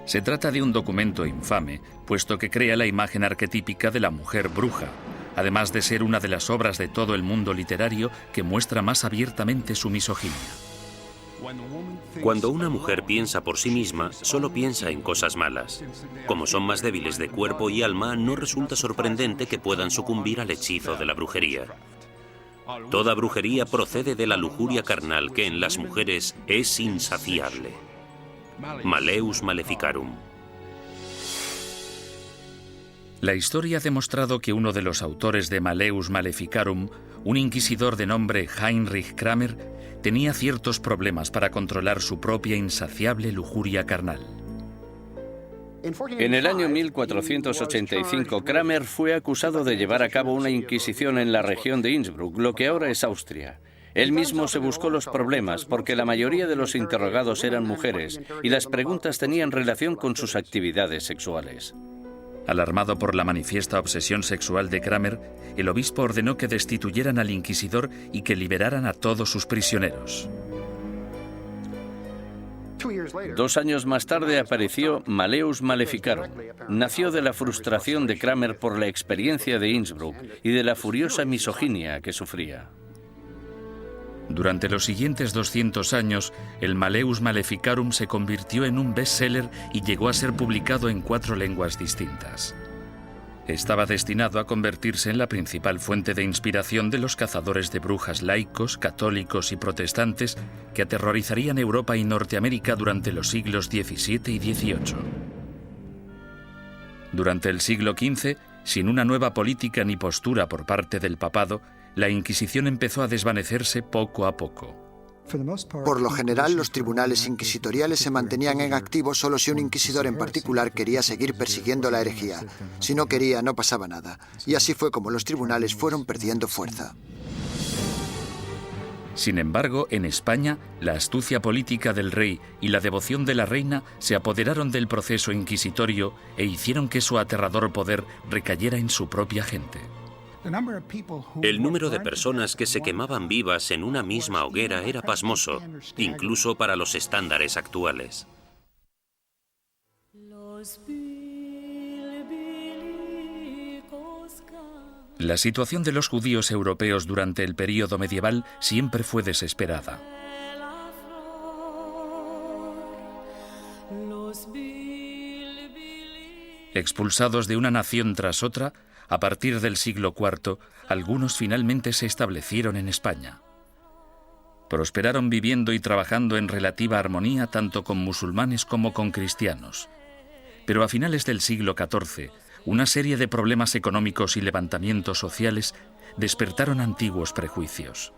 Se trata de un documento infame, puesto que crea la imagen arquetípica de la mujer bruja, además de ser una de las obras de todo el mundo literario que muestra más abiertamente su misoginia. Cuando una mujer piensa por sí misma, solo piensa en cosas malas. Como son más débiles de cuerpo y alma, no resulta sorprendente que puedan sucumbir al hechizo de la brujería. Toda brujería procede de la lujuria carnal que en las mujeres es insaciable. Malleus Maleficarum. La historia ha demostrado que uno de los autores de Malleus Maleficarum, un inquisidor de nombre Heinrich Kramer, tenía ciertos problemas para controlar su propia insaciable lujuria carnal. En el año 1485, Kramer fue acusado de llevar a cabo una inquisición en la región de Innsbruck, lo que ahora es Austria. Él mismo se buscó los problemas porque la mayoría de los interrogados eran mujeres y las preguntas tenían relación con sus actividades sexuales. Alarmado por la manifiesta obsesión sexual de Kramer, el obispo ordenó que destituyeran al inquisidor y que liberaran a todos sus prisioneros. 2 años más tarde apareció Malleus Maleficarum. Nació de la frustración de Kramer por la experiencia de Innsbruck y de la furiosa misoginia que sufría. Durante los siguientes 200 años, el Malleus Maleficarum se convirtió en un bestseller y llegó a ser publicado en 4 lenguas distintas. Estaba destinado a convertirse en la principal fuente de inspiración de los cazadores de brujas laicos, católicos y protestantes que aterrorizarían Europa y Norteamérica durante los siglos XVII y XVIII. Durante el siglo XV, sin una nueva política ni postura por parte del papado, la Inquisición empezó a desvanecerse poco a poco. Por lo general, los tribunales inquisitoriales se mantenían en activo solo si un inquisidor en particular quería seguir persiguiendo la herejía. Si no quería, no pasaba nada. Y así fue como los tribunales fueron perdiendo fuerza. Sin embargo, en España, la astucia política del rey y la devoción de la reina se apoderaron del proceso inquisitorio e hicieron que su aterrador poder recayera en su propia gente. El número de personas que se quemaban vivas en una misma hoguera era pasmoso, incluso para los estándares actuales. La situación de los judíos europeos durante el período medieval siempre fue desesperada. Expulsados de una nación tras otra, a partir del siglo IV, algunos finalmente se establecieron en España. Prosperaron viviendo y trabajando en relativa armonía tanto con musulmanes como con cristianos. Pero a finales del siglo XIV, una serie de problemas económicos y levantamientos sociales despertaron antiguos prejuicios.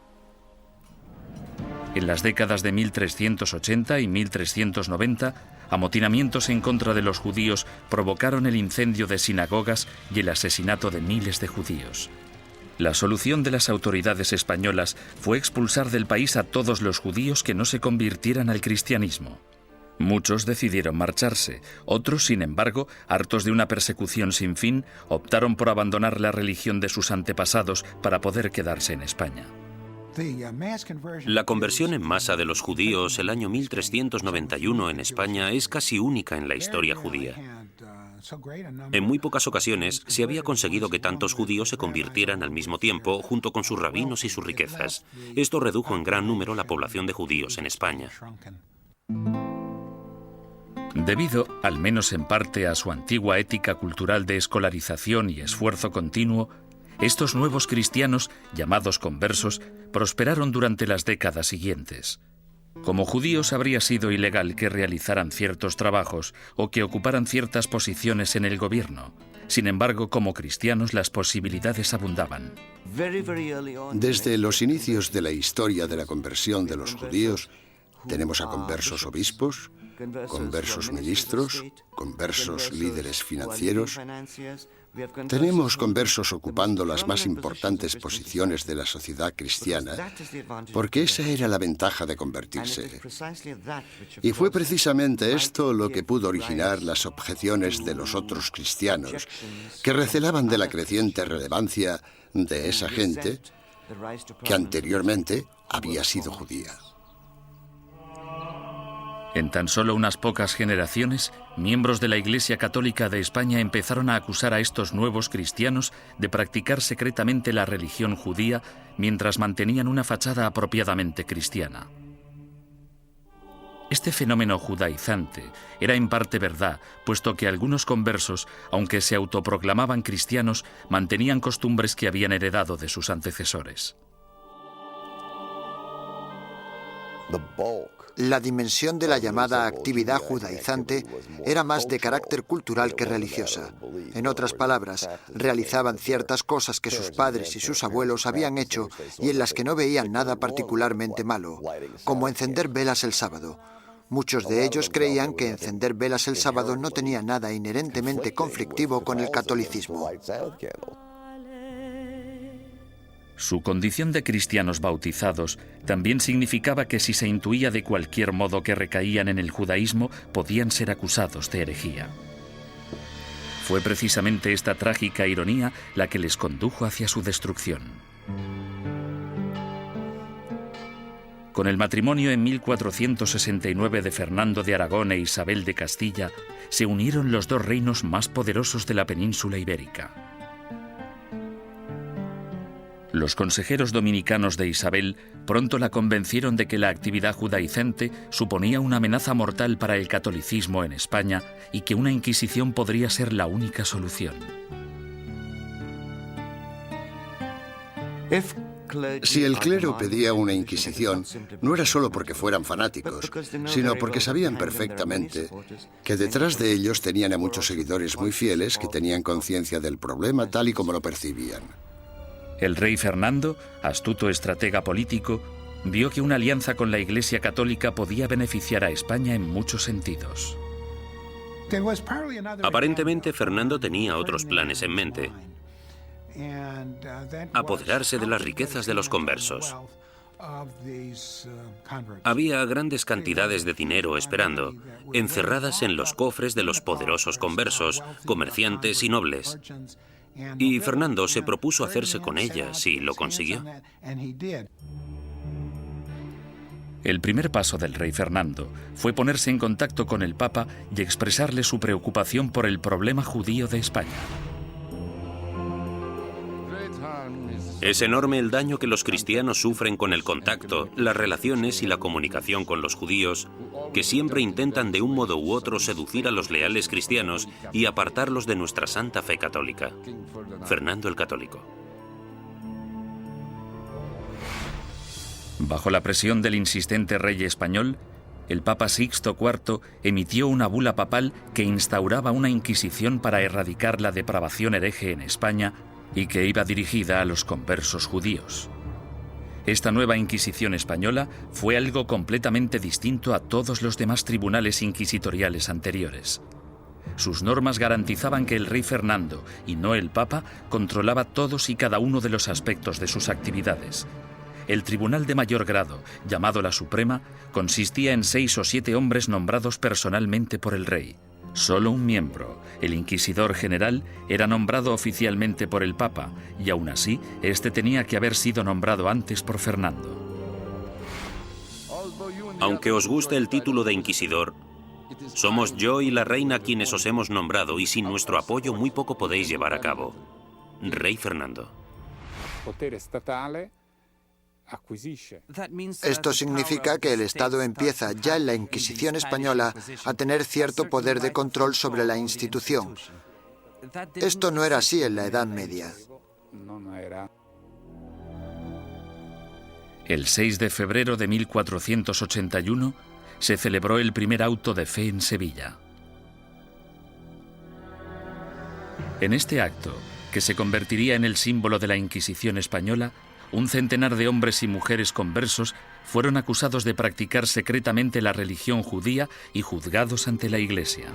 En las décadas de 1380 y 1390, amotinamientos en contra de los judíos provocaron el incendio de sinagogas y el asesinato de miles de judíos. La solución de las autoridades españolas fue expulsar del país a todos los judíos que no se convirtieran al cristianismo. Muchos decidieron marcharse, otros, sin embargo, hartos de una persecución sin fin, optaron por abandonar la religión de sus antepasados para poder quedarse en España. La conversión en masa de los judíos el año 1391 en España es casi única en la historia judía. En muy pocas ocasiones se había conseguido que tantos judíos se convirtieran al mismo tiempo junto con sus rabinos y sus riquezas. Esto redujo en gran número la población de judíos en España. Debido, al menos en parte, a su antigua ética cultural de escolarización y esfuerzo continuo, estos nuevos cristianos, llamados conversos, prosperaron durante las décadas siguientes. Como judíos habría sido ilegal que realizaran ciertos trabajos o que ocuparan ciertas posiciones en el gobierno. Sin embargo, como cristianos las posibilidades abundaban. Desde los inicios de la historia de la conversión de los judíos, tenemos a conversos obispos, conversos ministros, conversos líderes financieros. Tenemos conversos ocupando las más importantes posiciones de la sociedad cristiana, porque esa era la ventaja de convertirse. Y fue precisamente esto lo que pudo originar las objeciones de los otros cristianos, que recelaban de la creciente relevancia de esa gente que anteriormente había sido judía. En tan solo unas pocas generaciones, miembros de la Iglesia Católica de España empezaron a acusar a estos nuevos cristianos de practicar secretamente la religión judía mientras mantenían una fachada apropiadamente cristiana. Este fenómeno judaizante era en parte verdad, puesto que algunos conversos, aunque se autoproclamaban cristianos, mantenían costumbres que habían heredado de sus antecesores. La dimensión de la llamada actividad judaizante era más de carácter cultural que religiosa. En otras palabras, realizaban ciertas cosas que sus padres y sus abuelos habían hecho y en las que no veían nada particularmente malo, como encender velas el sábado. Muchos de ellos creían que encender velas el sábado no tenía nada inherentemente conflictivo con el catolicismo. Su condición de cristianos bautizados también significaba que si se intuía de cualquier modo que recaían en el judaísmo, podían ser acusados de herejía. Fue precisamente esta trágica ironía la que les condujo hacia su destrucción. Con el matrimonio en 1469 de Fernando de Aragón e Isabel de Castilla, se unieron los dos reinos más poderosos de la península ibérica. Los consejeros dominicanos de Isabel pronto la convencieron de que la actividad judaizante suponía una amenaza mortal para el catolicismo en España y que una Inquisición podría ser la única solución. Si el clero pedía una Inquisición, no era solo porque fueran fanáticos, sino porque sabían perfectamente que detrás de ellos tenían a muchos seguidores muy fieles que tenían conciencia del problema tal y como lo percibían. El rey Fernando, astuto estratega político, vio que una alianza con la Iglesia Católica podía beneficiar a España en muchos sentidos. Aparentemente, Fernando tenía otros planes en mente. Apoderarse de las riquezas de los conversos. Había grandes cantidades de dinero esperando, encerradas en los cofres de los poderosos conversos, comerciantes y nobles. Y Fernando se propuso hacerse con ellas y lo consiguió. El primer paso del rey Fernando fue ponerse en contacto con el Papa y expresarle su preocupación por el problema judío de España. Es enorme el daño que los cristianos sufren con el contacto, las relaciones y la comunicación con los judíos, que siempre intentan de un modo u otro seducir a los leales cristianos y apartarlos de nuestra santa fe católica. Fernando el Católico. Bajo la presión del insistente rey español, el Papa Sixto IV emitió una bula papal que instauraba una inquisición para erradicar la depravación hereje en España y que iba dirigida a los conversos judíos. Esta nueva Inquisición española fue algo completamente distinto a todos los demás tribunales inquisitoriales anteriores. Sus normas garantizaban que el rey Fernando, y no el Papa, controlaba todos y cada uno de los aspectos de sus actividades. El tribunal de mayor grado, llamado la Suprema, consistía en 6 o 7 hombres nombrados personalmente por el rey. Solo un miembro, el inquisidor general, era nombrado oficialmente por el Papa, y aún así, este tenía que haber sido nombrado antes por Fernando. Aunque os guste el título de inquisidor, somos yo y la reina quienes os hemos nombrado y sin nuestro apoyo muy poco podéis llevar a cabo. Rey Fernando. Esto significa que el Estado empieza ya en la Inquisición española a tener cierto poder de control sobre la institución. Esto no era así en la Edad Media. El 6 de febrero de 1481 se celebró el primer auto de fe en Sevilla. En este acto, que se convertiría en el símbolo de la Inquisición española, un centenar de hombres y mujeres conversos fueron acusados de practicar secretamente la religión judía y juzgados ante la Iglesia.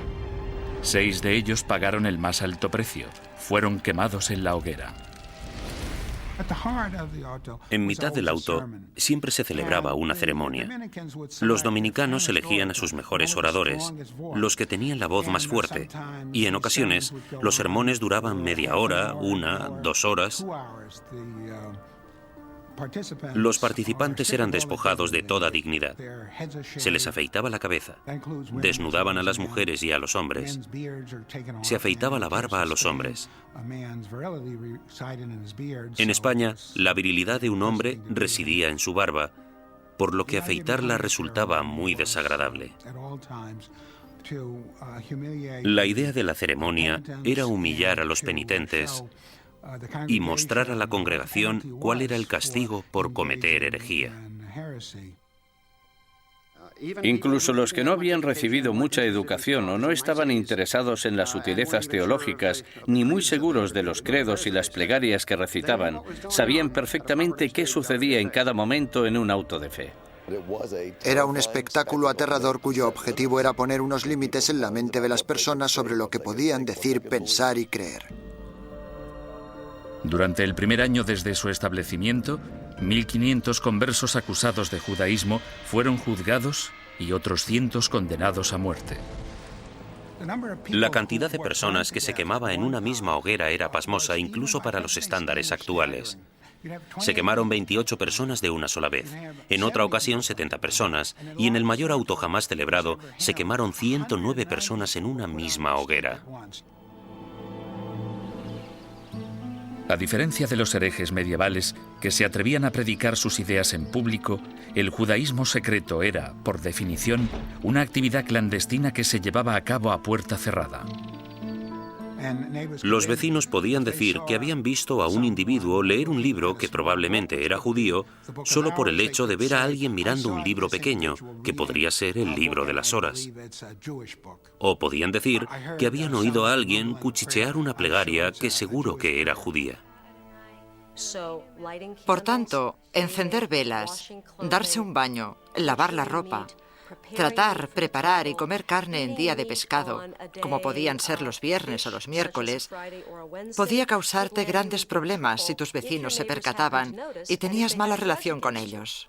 6 de ellos pagaron el más alto precio. Fueron quemados en la hoguera. En mitad del auto siempre se celebraba una ceremonia. Los dominicanos elegían a sus mejores oradores, los que tenían la voz más fuerte, y en ocasiones los sermones duraban media hora, 1, 2 horas. Los participantes eran despojados de toda dignidad. Se les afeitaba la cabeza, desnudaban a las mujeres y a los hombres, se afeitaba la barba a los hombres. En España, la virilidad de un hombre residía en su barba, por lo que afeitarla resultaba muy desagradable. La idea de la ceremonia era humillar a los penitentes y mostrar a la congregación cuál era el castigo por cometer herejía. Incluso los que no habían recibido mucha educación o no estaban interesados en las sutilezas teológicas, ni muy seguros de los credos y las plegarias que recitaban, sabían perfectamente qué sucedía en cada momento en un auto de fe. Era un espectáculo aterrador cuyo objetivo era poner unos límites en la mente de las personas sobre lo que podían decir, pensar y creer. Durante el primer año desde su establecimiento, 1.500 conversos acusados de judaísmo fueron juzgados y otros cientos condenados a muerte. La cantidad de personas que se quemaba en una misma hoguera era pasmosa incluso para los estándares actuales. Se quemaron 28 personas de una sola vez, en otra ocasión 70 personas, y en el mayor auto jamás celebrado se quemaron 109 personas en una misma hoguera. A diferencia de los herejes medievales que se atrevían a predicar sus ideas en público, el judaísmo secreto era, por definición, una actividad clandestina que se llevaba a cabo a puerta cerrada. Los vecinos podían decir que habían visto a un individuo leer un libro que probablemente era judío solo por el hecho de ver a alguien mirando un libro pequeño, que podría ser el libro de las horas. O podían decir que habían oído a alguien cuchichear una plegaria que seguro que era judía. Por tanto, encender velas, darse un baño, lavar la ropa, tratar, preparar y comer carne en día de pescado, como podían ser los viernes o los miércoles, podía causarte grandes problemas si tus vecinos se percataban y tenías mala relación con ellos.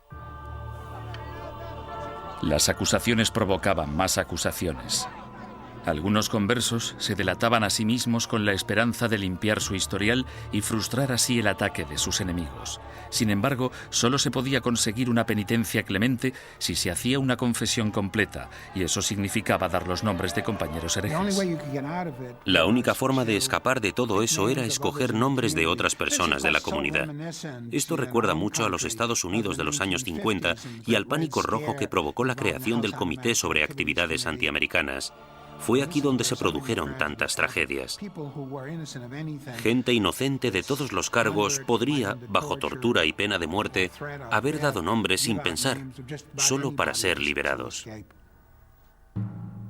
Las acusaciones provocaban más acusaciones. Algunos conversos se delataban a sí mismos con la esperanza de limpiar su historial y frustrar así el ataque de sus enemigos. Sin embargo, solo se podía conseguir una penitencia clemente si se hacía una confesión completa, y eso significaba dar los nombres de compañeros herejes. La única forma de escapar de todo eso era escoger nombres de otras personas de la comunidad. Esto recuerda mucho a los Estados Unidos de los años 50 y al pánico rojo que provocó la creación del Comité sobre Actividades Antiamericanas. Fue aquí donde se produjeron tantas tragedias. Gente inocente de todos los cargos podría, bajo tortura y pena de muerte, haber dado nombres sin pensar, solo para ser liberados.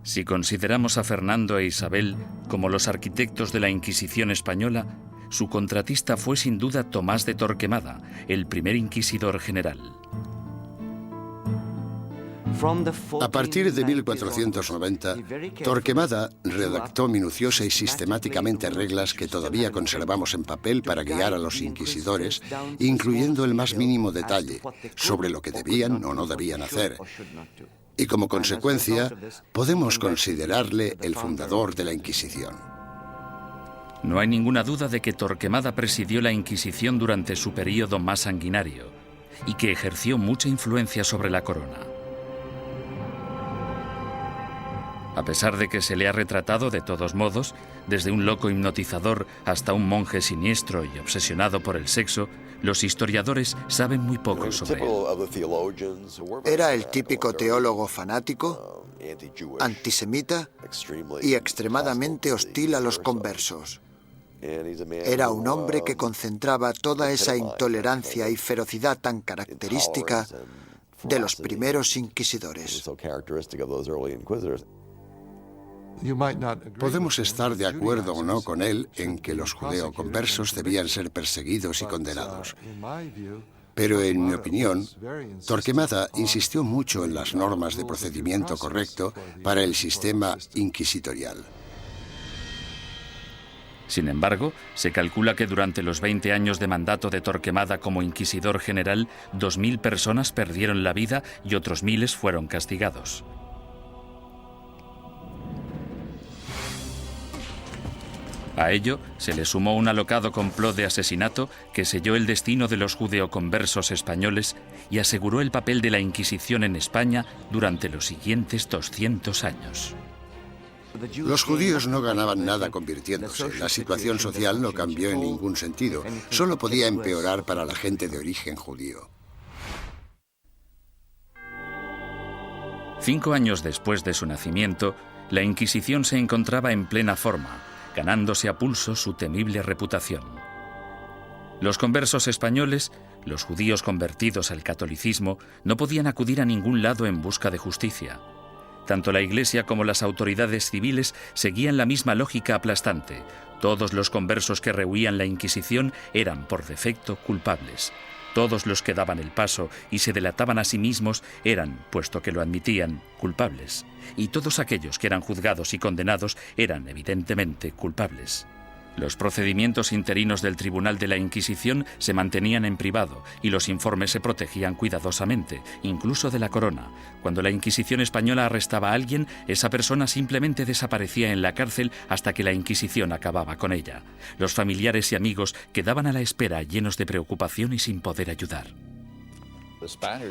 Si consideramos a Fernando e Isabel como los arquitectos de la Inquisición española, su contratista fue sin duda Tomás de Torquemada, el primer inquisidor general. A partir de 1490, Torquemada redactó minuciosa y sistemáticamente reglas que todavía conservamos en papel para guiar a los inquisidores, incluyendo el más mínimo detalle sobre lo que debían o no debían hacer. Y como consecuencia, podemos considerarle el fundador de la Inquisición. No hay ninguna duda de que Torquemada presidió la Inquisición durante su período más sanguinario y que ejerció mucha influencia sobre la corona. A pesar de que se le ha retratado de todos modos, desde un loco hipnotizador hasta un monje siniestro y obsesionado por el sexo, los historiadores saben muy poco sobre él. Era el típico teólogo fanático, antisemita y extremadamente hostil a los conversos. Era un hombre que concentraba toda esa intolerancia y ferocidad tan característica de los primeros inquisidores. Podemos estar de acuerdo o no con él en que los judeoconversos debían ser perseguidos y condenados. Pero en mi opinión, Torquemada insistió mucho en las normas de procedimiento correcto para el sistema inquisitorial. Sin embargo, se calcula que durante los 20 años de mandato de Torquemada como inquisidor general, 2.000 personas perdieron la vida y otros miles fueron castigados. A ello se le sumó un alocado complot de asesinato que selló el destino de los judeoconversos españoles y aseguró el papel de la Inquisición en España durante los siguientes 200 años. Los judíos no ganaban nada convirtiéndose. La situación social no cambió en ningún sentido. Solo podía empeorar para la gente de origen judío. 5 años después de su nacimiento, la Inquisición se encontraba en plena forma, ganándose a pulso su temible reputación. Los conversos españoles, los judíos convertidos al catolicismo, no podían acudir a ningún lado en busca de justicia. Tanto la Iglesia como las autoridades civiles seguían la misma lógica aplastante. Todos los conversos que rehuían la Inquisición eran, por defecto, culpables. Todos los que daban el paso y se delataban a sí mismos eran, puesto que lo admitían, culpables. Y todos aquellos que eran juzgados y condenados eran, evidentemente, culpables. Los procedimientos interinos del Tribunal de la Inquisición se mantenían en privado y los informes se protegían cuidadosamente, incluso de la corona. Cuando la Inquisición española arrestaba a alguien, esa persona simplemente desaparecía en la cárcel hasta que la Inquisición acababa con ella. Los familiares y amigos quedaban a la espera, llenos de preocupación y sin poder ayudar.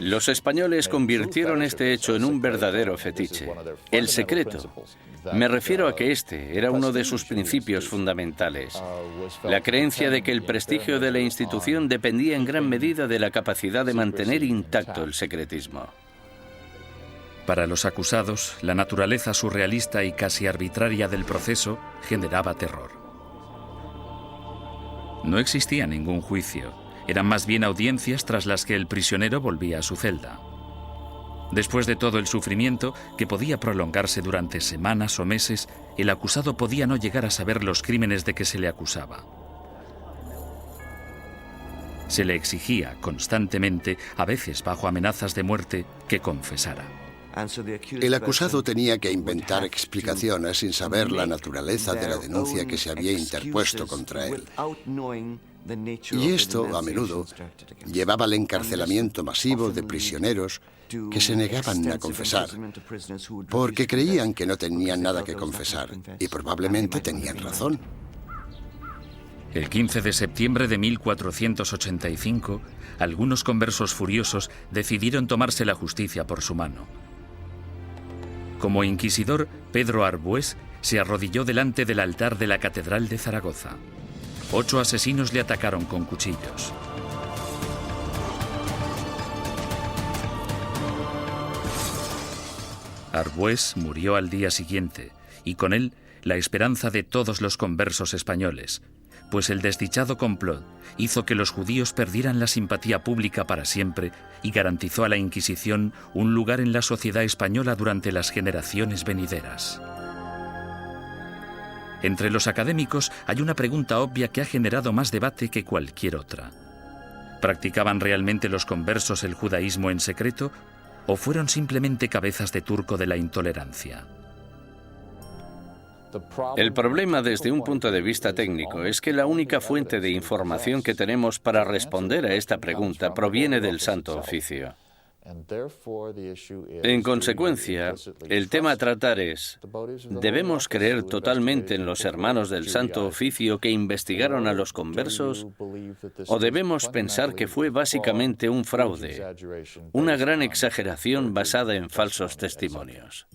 Los españoles convirtieron este hecho en un verdadero fetiche, el secreto. Me refiero a que este era uno de sus principios fundamentales, la creencia de que el prestigio de la institución dependía en gran medida de la capacidad de mantener intacto el secretismo. Para los acusados, la naturaleza surrealista y casi arbitraria del proceso generaba terror. No existía ningún juicio. Eran más bien audiencias tras las que el prisionero volvía a su celda. Después de todo el sufrimiento, que podía prolongarse durante semanas o meses, el acusado podía no llegar a saber los crímenes de que se le acusaba. Se le exigía constantemente, a veces bajo amenazas de muerte, que confesara. El acusado tenía que inventar explicaciones sin saber la naturaleza de la denuncia que se había interpuesto contra él. Y esto, a menudo, llevaba al encarcelamiento masivo de prisioneros que se negaban a confesar, porque creían que no tenían nada que confesar, y probablemente tenían razón. El 15 de septiembre de 1485, algunos conversos furiosos decidieron tomarse la justicia por su mano. Como inquisidor, Pedro Arbués se arrodilló delante del altar de la Catedral de Zaragoza. 8 asesinos le atacaron con cuchillos. Arbués murió al día siguiente, y con él la esperanza de todos los conversos españoles, pues el desdichado complot hizo que los judíos perdieran la simpatía pública para siempre y garantizó a la Inquisición un lugar en la sociedad española durante las generaciones venideras. Entre los académicos hay una pregunta obvia que ha generado más debate que cualquier otra. ¿Practicaban realmente los conversos el judaísmo en secreto o fueron simplemente cabezas de turco de la intolerancia? El problema desde un punto de vista técnico es que la única fuente de información que tenemos para responder a esta pregunta proviene del Santo Oficio. En consecuencia, el tema a tratar es, ¿debemos creer totalmente en los hermanos del Santo Oficio que investigaron a los conversos? ¿O debemos pensar que fue básicamente un fraude, una gran exageración basada en falsos testimonios?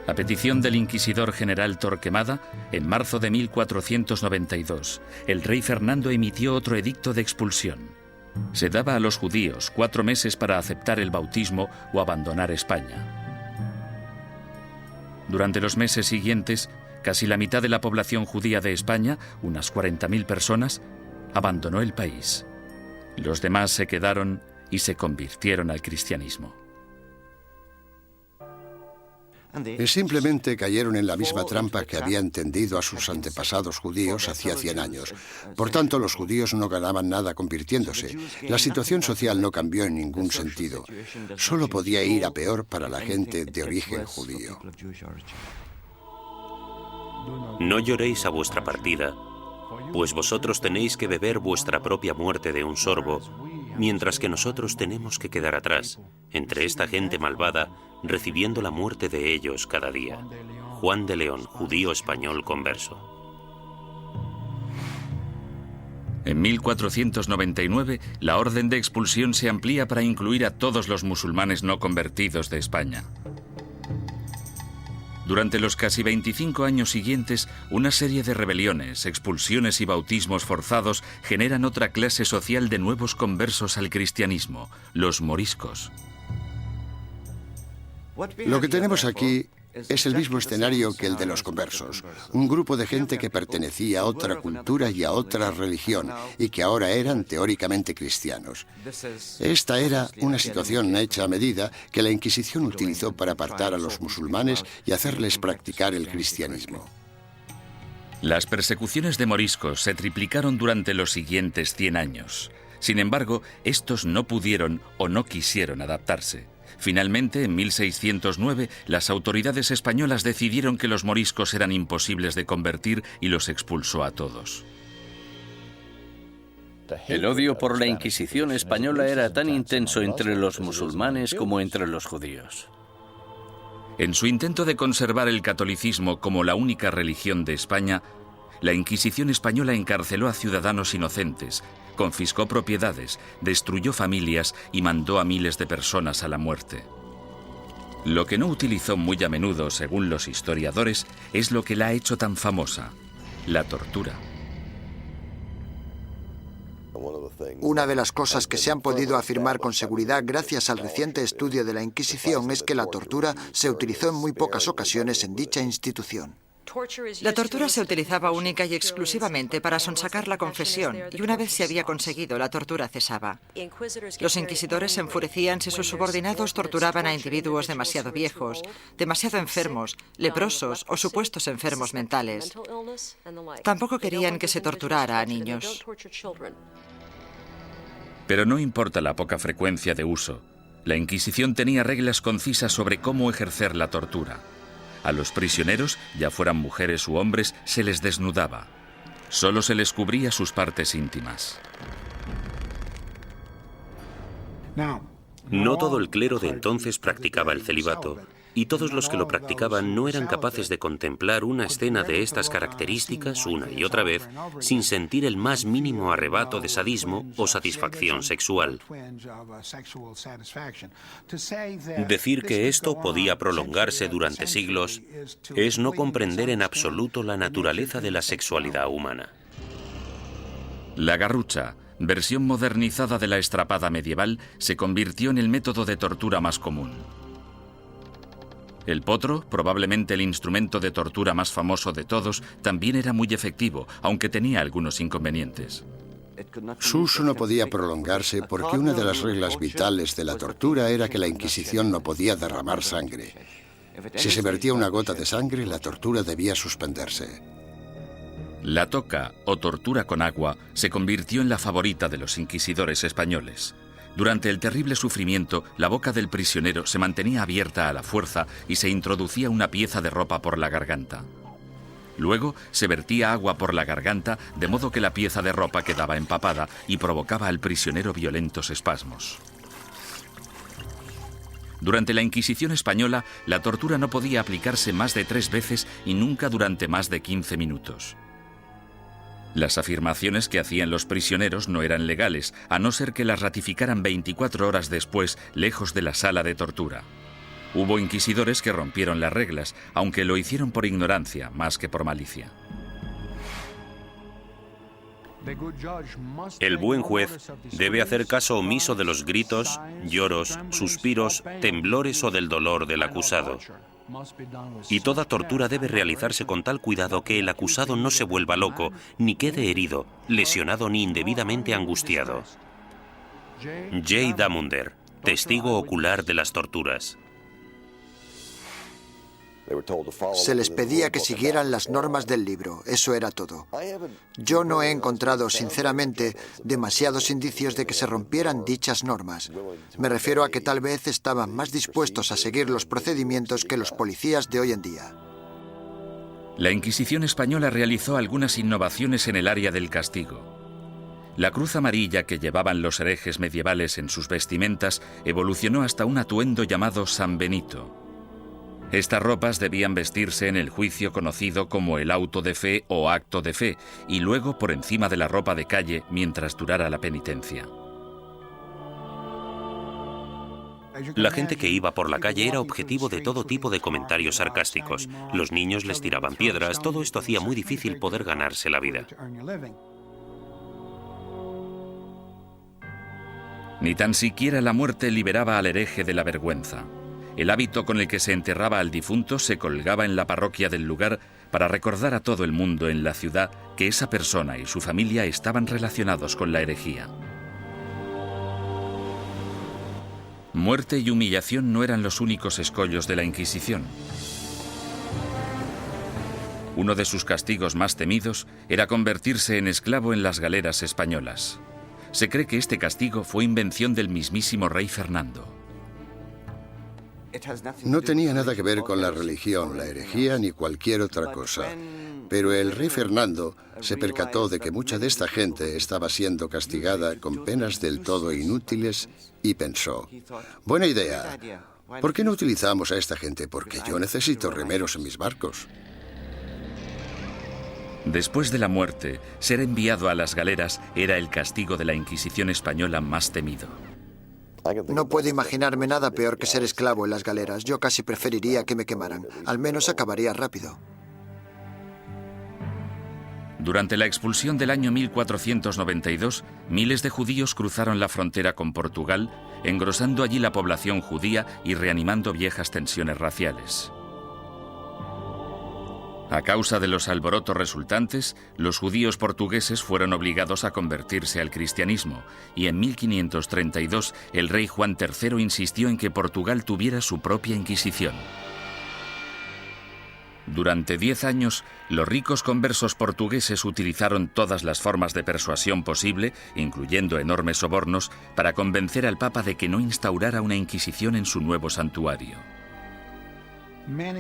A petición del inquisidor general Torquemada, en marzo de 1492, el rey Fernando emitió otro edicto de expulsión. Se daba a los judíos 4 meses para aceptar el bautismo o abandonar España. Durante los meses siguientes, casi la mitad de la población judía de España, unas 40.000 personas, abandonó el país. Los demás se quedaron y se convirtieron al cristianismo. Simplemente cayeron en la misma trampa que habían tendido a sus antepasados judíos hacía 100 años. Por tanto, los judíos no ganaban nada convirtiéndose. La situación social no cambió en ningún sentido. Solo podía ir a peor para la gente de origen judío. No lloréis a vuestra partida, pues vosotros tenéis que beber vuestra propia muerte de un sorbo, mientras que nosotros tenemos que quedar atrás, entre esta gente malvada, recibiendo la muerte de ellos cada día. Juan de León, judío español converso. En 1499, la orden de expulsión se amplía para incluir a todos los musulmanes no convertidos de España. Durante los casi 25 años siguientes, una serie de rebeliones, expulsiones y bautismos forzados generan otra clase social de nuevos conversos al cristianismo, los moriscos. Lo que tenemos aquí es el mismo escenario que el de los conversos. Un grupo de gente que pertenecía a otra cultura y a otra religión y que ahora eran teóricamente cristianos. Esta era una situación hecha a medida que la Inquisición utilizó para apartar a los musulmanes y hacerles practicar el cristianismo. Las persecuciones de moriscos se triplicaron durante los siguientes 100 años. Sin embargo, estos no pudieron o no quisieron adaptarse. Finalmente, en 1609, las autoridades españolas decidieron que los moriscos eran imposibles de convertir y los expulsó a todos. El odio por la Inquisición española era tan intenso entre los musulmanes como entre los judíos. En su intento de conservar el catolicismo como la única religión de España, la Inquisición española encarceló a ciudadanos inocentes, confiscó propiedades, destruyó familias y mandó a miles de personas a la muerte. Lo que no utilizó muy a menudo, según los historiadores, es lo que la ha hecho tan famosa: la tortura. Una de las cosas que se han podido afirmar con seguridad gracias al reciente estudio de la Inquisición es que la tortura se utilizó en muy pocas ocasiones en dicha institución. La tortura se utilizaba única y exclusivamente para sonsacar la confesión, y una vez se había conseguido, la tortura cesaba. Los inquisidores se enfurecían si sus subordinados torturaban a individuos demasiado viejos, demasiado enfermos, leprosos o supuestos enfermos mentales. Tampoco querían que se torturara a niños. Pero no importa la poca frecuencia de uso, la Inquisición tenía reglas concisas sobre cómo ejercer la tortura. A los prisioneros, ya fueran mujeres u hombres, se les desnudaba. Solo se les cubría sus partes íntimas. No todo el clero de entonces practicaba el celibato, y todos los que lo practicaban no eran capaces de contemplar una escena de estas características una y otra vez sin sentir el más mínimo arrebato de sadismo o satisfacción sexual. Decir que esto podía prolongarse durante siglos es no comprender en absoluto la naturaleza de la sexualidad humana. La garrucha, versión modernizada de la estrapada medieval, se convirtió en el método de tortura más común. El potro, probablemente el instrumento de tortura más famoso de todos, también era muy efectivo, aunque tenía algunos inconvenientes. Su uso no podía prolongarse porque una de las reglas vitales de la tortura era que la Inquisición no podía derramar sangre. Si se vertía una gota de sangre, la tortura debía suspenderse. La toca, o tortura con agua, se convirtió en la favorita de los inquisidores españoles. Durante el terrible sufrimiento, la boca del prisionero se mantenía abierta a la fuerza y se introducía una pieza de ropa por la garganta. Luego se vertía agua por la garganta, de modo que la pieza de ropa quedaba empapada y provocaba al prisionero violentos espasmos. Durante la Inquisición española, la tortura no podía aplicarse más de 3 veces y nunca durante más de 15 minutos. Las afirmaciones que hacían los prisioneros no eran legales, a no ser que las ratificaran 24 horas después, lejos de la sala de tortura. Hubo inquisidores que rompieron las reglas, aunque lo hicieron por ignorancia más que por malicia. El buen juez debe hacer caso omiso de los gritos, lloros, suspiros, temblores o del dolor del acusado. Y toda tortura debe realizarse con tal cuidado que el acusado no se vuelva loco, ni quede herido, lesionado ni indebidamente angustiado. J. Damunder, testigo ocular de las torturas. Se les pedía que siguieran las normas del libro, eso era todo. Yo no he encontrado, sinceramente, demasiados indicios de que se rompieran dichas normas. Me refiero a que tal vez estaban más dispuestos a seguir los procedimientos que los policías de hoy en día. La Inquisición española realizó algunas innovaciones en el área del castigo. La cruz amarilla que llevaban los herejes medievales en sus vestimentas evolucionó hasta un atuendo llamado San Benito. Estas ropas debían vestirse en el juicio conocido como el auto de fe o acto de fe, y luego por encima de la ropa de calle mientras durara la penitencia. La gente que iba por la calle era objetivo de todo tipo de comentarios sarcásticos. Los niños les tiraban piedras, todo esto hacía muy difícil poder ganarse la vida. Ni tan siquiera la muerte liberaba al hereje de la vergüenza. El hábito con el que se enterraba al difunto se colgaba en la parroquia del lugar para recordar a todo el mundo en la ciudad que esa persona y su familia estaban relacionados con la herejía. Muerte y humillación no eran los únicos escollos de la Inquisición. Uno de sus castigos más temidos era convertirse en esclavo en las galeras españolas. Se cree que este castigo fue invención del mismísimo rey Fernando. No tenía nada que ver con la religión, la herejía ni cualquier otra cosa. Pero el rey Fernando se percató de que mucha de esta gente estaba siendo castigada con penas del todo inútiles y pensó, buena idea, ¿por qué no utilizamos a esta gente? Porque yo necesito remeros en mis barcos. Después de la muerte, ser enviado a las galeras era el castigo de la Inquisición española más temido. No puedo imaginarme nada peor que ser esclavo en las galeras. Yo casi preferiría que me quemaran. Al menos acabaría rápido. Durante la expulsión del año 1492, miles de judíos cruzaron la frontera con Portugal, engrosando allí la población judía y reanimando viejas tensiones raciales. A causa de los alborotos resultantes, los judíos portugueses fueron obligados a convertirse al cristianismo y en 1532 el rey Juan III insistió en que Portugal tuviera su propia Inquisición. Durante 10 años, los ricos conversos portugueses utilizaron todas las formas de persuasión posible, incluyendo enormes sobornos, para convencer al Papa de que no instaurara una Inquisición en su nuevo santuario.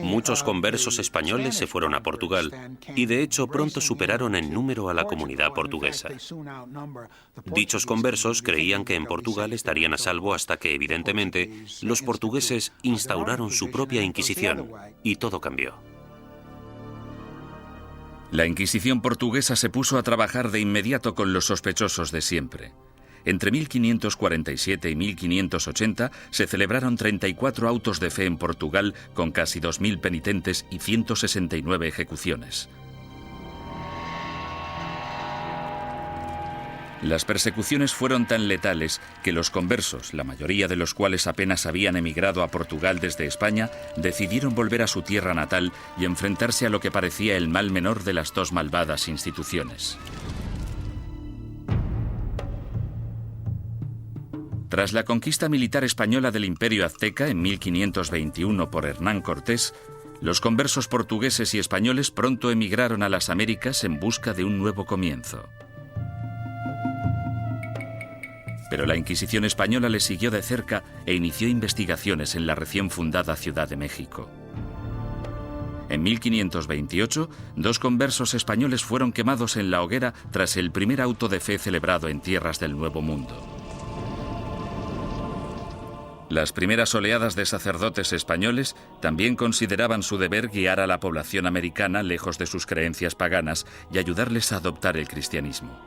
Muchos conversos españoles se fueron a Portugal y de hecho pronto superaron en número a la comunidad portuguesa. Dichos conversos creían que en Portugal estarían a salvo hasta que, evidentemente, los portugueses instauraron su propia Inquisición y todo cambió. La Inquisición portuguesa se puso a trabajar de inmediato con los sospechosos de siempre. Entre 1547 y 1580 se celebraron 34 autos de fe en Portugal con casi 2.000 penitentes y 169 ejecuciones. Las persecuciones fueron tan letales que los conversos, la mayoría de los cuales apenas habían emigrado a Portugal desde España, decidieron volver a su tierra natal y enfrentarse a lo que parecía el mal menor de las dos malvadas instituciones. Tras la conquista militar española del Imperio Azteca en 1521 por Hernán Cortés, los conversos portugueses y españoles pronto emigraron a las Américas en busca de un nuevo comienzo. Pero la Inquisición española les siguió de cerca e inició investigaciones en la recién fundada Ciudad de México. En 1528, 2 conversos españoles fueron quemados en la hoguera tras el primer auto de fe celebrado en tierras del Nuevo Mundo. Las primeras oleadas de sacerdotes españoles también consideraban su deber guiar a la población americana lejos de sus creencias paganas y ayudarles a adoptar el cristianismo.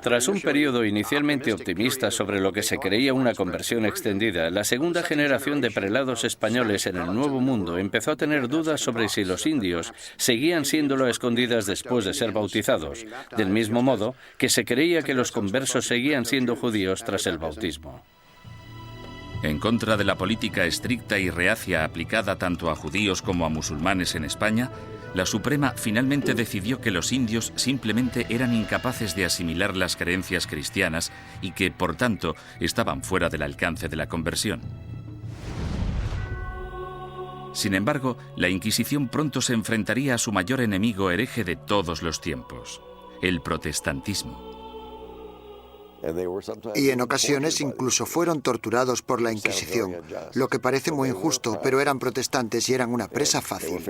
Tras un periodo inicialmente optimista sobre lo que se creía una conversión extendida, la segunda generación de prelados españoles en el Nuevo Mundo empezó a tener dudas sobre si los indios seguían siéndolo a escondidas después de ser bautizados, del mismo modo que se creía que los conversos seguían siendo judíos tras el bautismo. En contra de la política estricta y reacia aplicada tanto a judíos como a musulmanes en España, la Suprema finalmente decidió que los indios simplemente eran incapaces de asimilar las creencias cristianas y que, por tanto, estaban fuera del alcance de la conversión. Sin embargo, la Inquisición pronto se enfrentaría a su mayor enemigo hereje de todos los tiempos, el protestantismo. Y en ocasiones incluso fueron torturados por la Inquisición, lo que parece muy injusto, pero eran protestantes y eran una presa fácil.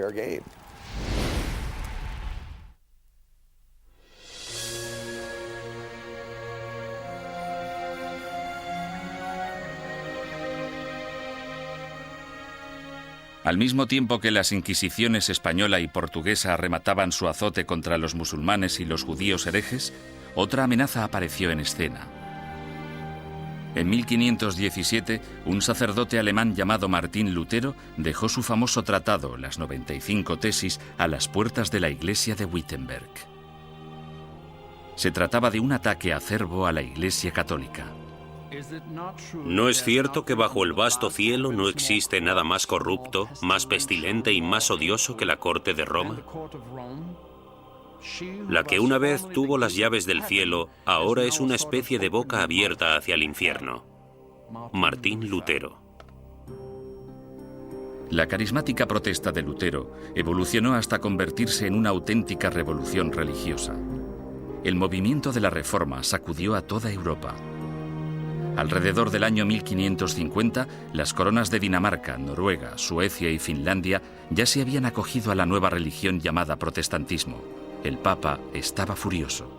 Al mismo tiempo que las inquisiciones española y portuguesa remataban su azote contra los musulmanes y los judíos herejes, otra amenaza apareció en escena. En 1517, un sacerdote alemán llamado Martín Lutero dejó su famoso tratado, las 95 tesis, a las puertas de la iglesia de Wittenberg. Se trataba de un ataque acerbo a la Iglesia católica. ¿No es cierto que bajo el vasto cielo no existe nada más corrupto, más pestilente y más odioso que la corte de Roma? La que una vez tuvo las llaves del cielo, ahora es una especie de boca abierta hacia el infierno. Martín Lutero. La carismática protesta de Lutero evolucionó hasta convertirse en una auténtica revolución religiosa. El movimiento de la Reforma sacudió a toda Europa. Alrededor del año 1550, las coronas de Dinamarca, Noruega, Suecia y Finlandia ya se habían acogido a la nueva religión llamada protestantismo. El Papa estaba furioso.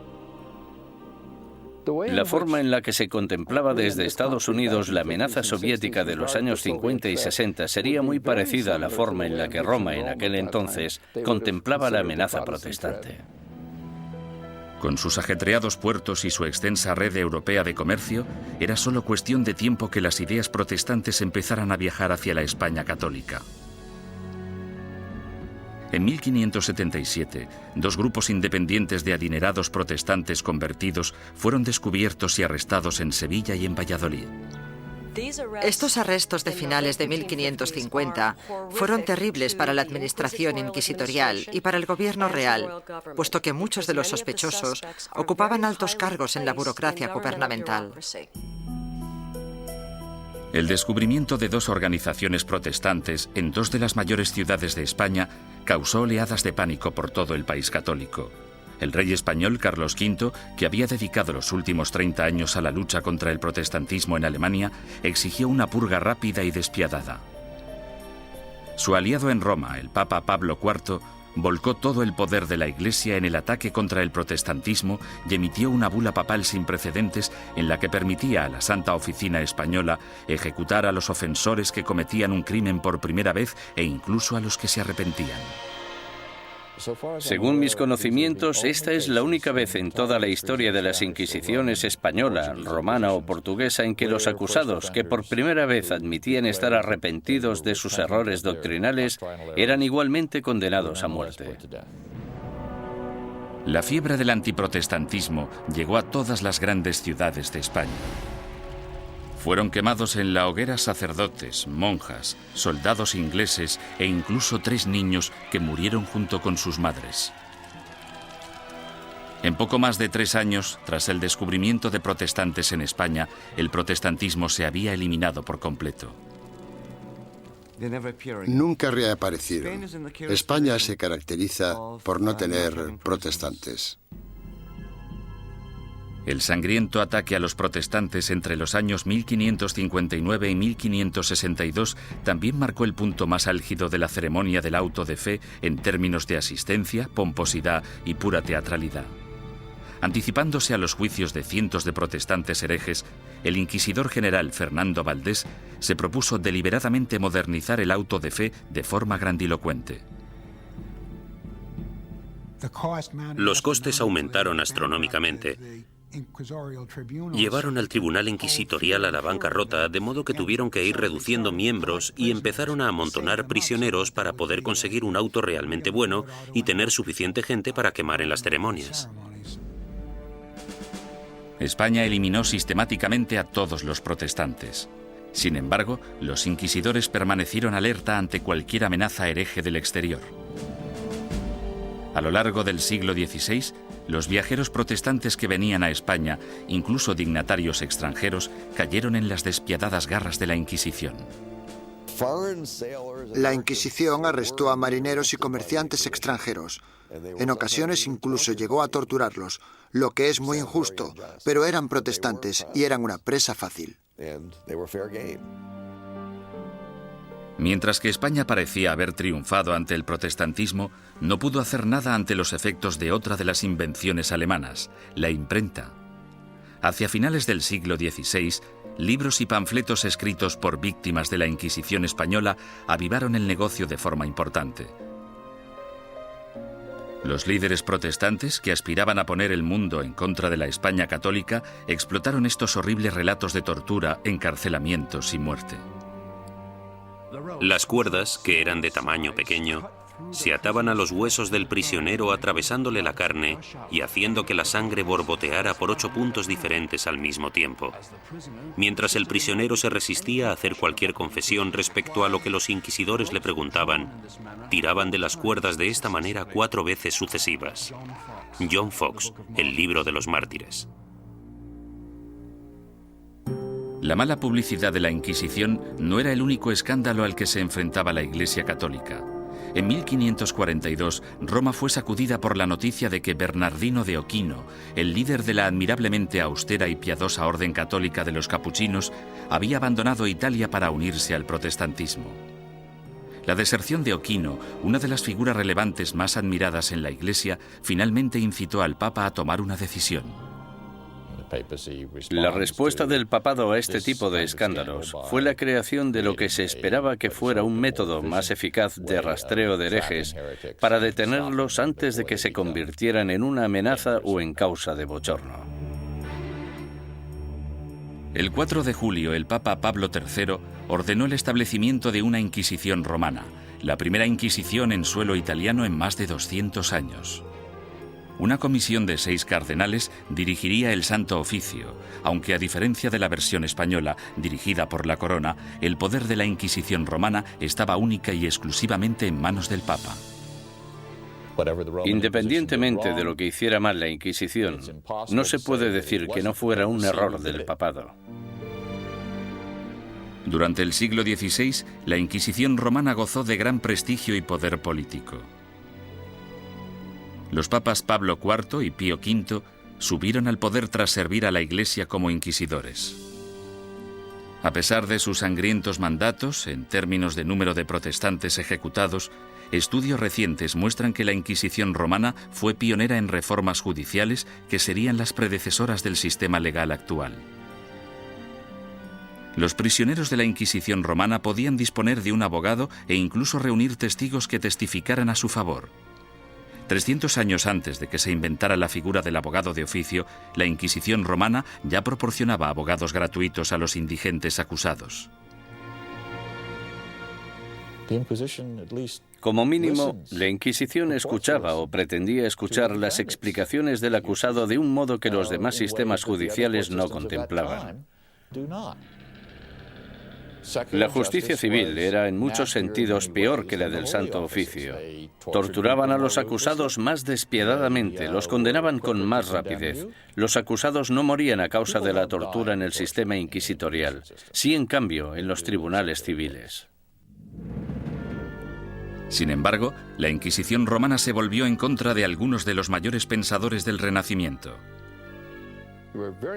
La forma en la que se contemplaba desde Estados Unidos la amenaza soviética de los años 50 y 60 sería muy parecida a la forma en la que Roma en aquel entonces contemplaba la amenaza protestante. Con sus ajetreados puertos y su extensa red europea de comercio, era solo cuestión de tiempo que las ideas protestantes empezaran a viajar hacia la España católica. En 1577, dos grupos independientes de adinerados protestantes convertidos fueron descubiertos y arrestados en Sevilla y en Valladolid. Estos arrestos de finales de 1550 fueron terribles para la administración inquisitorial y para el gobierno real, puesto que muchos de los sospechosos ocupaban altos cargos en la burocracia gubernamental. El descubrimiento de dos organizaciones protestantes en dos de las mayores ciudades de España causó oleadas de pánico por todo el país católico. El rey español Carlos V, que había dedicado los últimos 30 años a la lucha contra el protestantismo en Alemania, exigió una purga rápida y despiadada. Su aliado en Roma, el Papa Pablo IV, volcó todo el poder de la Iglesia en el ataque contra el protestantismo y emitió una bula papal sin precedentes en la que permitía a la Santa Oficina Española ejecutar a los ofensores que cometían un crimen por primera vez e incluso a los que se arrepentían. Según mis conocimientos, esta es la única vez en toda la historia de las Inquisiciones española, romana o portuguesa en que los acusados, que por primera vez admitían estar arrepentidos de sus errores doctrinales, eran igualmente condenados a muerte. La fiebre del antiprotestantismo llegó a todas las grandes ciudades de España. Fueron quemados en la hoguera sacerdotes, monjas, soldados ingleses e incluso 3 niños que murieron junto con sus madres. En poco más de 3 años, tras el descubrimiento de protestantes en España, el protestantismo se había eliminado por completo. Nunca reaparecieron. España se caracteriza por no tener protestantes. El sangriento ataque a los protestantes entre los años 1559 y 1562 también marcó el punto más álgido de la ceremonia del auto de fe en términos de asistencia, pomposidad y pura teatralidad. Anticipándose a los juicios de cientos de protestantes herejes, el inquisidor general Fernando Valdés se propuso deliberadamente modernizar el auto de fe de forma grandilocuente. Los costes aumentaron astronómicamente. Llevaron al tribunal inquisitorial a la bancarrota, de modo que tuvieron que ir reduciendo miembros y empezaron a amontonar prisioneros para poder conseguir un auto realmente bueno y tener suficiente gente para quemar en las ceremonias. España eliminó sistemáticamente a todos los protestantes. Sin embargo, los inquisidores permanecieron alerta ante cualquier amenaza hereje del exterior. A lo largo del siglo XVI, los viajeros protestantes que venían a España, incluso dignatarios extranjeros, cayeron en las despiadadas garras de la Inquisición. La Inquisición arrestó a marineros y comerciantes extranjeros. En ocasiones incluso llegó a torturarlos, lo que es muy injusto, pero eran protestantes y eran una presa fácil. Mientras que España parecía haber triunfado ante el protestantismo, no pudo hacer nada ante los efectos de otra de las invenciones alemanas, la imprenta. Hacia finales del siglo XVI, libros y panfletos escritos por víctimas de la Inquisición española avivaron el negocio de forma importante. Los líderes protestantes, que aspiraban a poner el mundo en contra de la España católica, explotaron estos horribles relatos de tortura, encarcelamientos y muerte. Las cuerdas, que eran de tamaño pequeño, se ataban a los huesos del prisionero atravesándole la carne y haciendo que la sangre borboteara por 8 puntos diferentes al mismo tiempo. Mientras el prisionero se resistía a hacer cualquier confesión respecto a lo que los inquisidores le preguntaban, tiraban de las cuerdas de esta manera 4 veces sucesivas. John Foxe, El libro de los mártires. La mala publicidad de la Inquisición no era el único escándalo al que se enfrentaba la Iglesia católica. En 1542, Roma fue sacudida por la noticia de que Bernardino de Ochino, el líder de la admirablemente austera y piadosa orden católica de los capuchinos, había abandonado Italia para unirse al protestantismo. La deserción de Ochino, una de las figuras relevantes más admiradas en la Iglesia, finalmente incitó al Papa a tomar una decisión. La respuesta del papado a este tipo de escándalos fue la creación de lo que se esperaba que fuera un método más eficaz de rastreo de herejes para detenerlos antes de que se convirtieran en una amenaza o en causa de bochorno. El 4 de julio, el Papa Pablo III ordenó el establecimiento de una Inquisición romana, la primera Inquisición en suelo italiano en más de 200 años. Una comisión de 6 cardenales dirigiría el Santo Oficio, aunque a diferencia de la versión española, dirigida por la corona, el poder de la Inquisición romana estaba única y exclusivamente en manos del Papa. Independientemente de lo que hiciera mal la Inquisición, no se puede decir que no fuera un error del papado. Durante el siglo XVI, la Inquisición romana gozó de gran prestigio y poder político. Los papas Pablo IV y Pío V subieron al poder tras servir a la Iglesia como inquisidores. A pesar de sus sangrientos mandatos, en términos de número de protestantes ejecutados, estudios recientes muestran que la Inquisición romana fue pionera en reformas judiciales que serían las predecesoras del sistema legal actual. Los prisioneros de la Inquisición romana podían disponer de un abogado e incluso reunir testigos que testificaran a su favor. 300 años antes de que se inventara la figura del abogado de oficio, la Inquisición romana ya proporcionaba abogados gratuitos a los indigentes acusados. Como mínimo, la Inquisición escuchaba o pretendía escuchar las explicaciones del acusado de un modo que los demás sistemas judiciales no contemplaban. La justicia civil era en muchos sentidos peor que la del Santo Oficio. Torturaban a los acusados más despiadadamente, los condenaban con más rapidez. Los acusados no morían a causa de la tortura en el sistema inquisitorial, sí en cambio en los tribunales civiles. Sin embargo, la Inquisición romana se volvió en contra de algunos de los mayores pensadores del Renacimiento.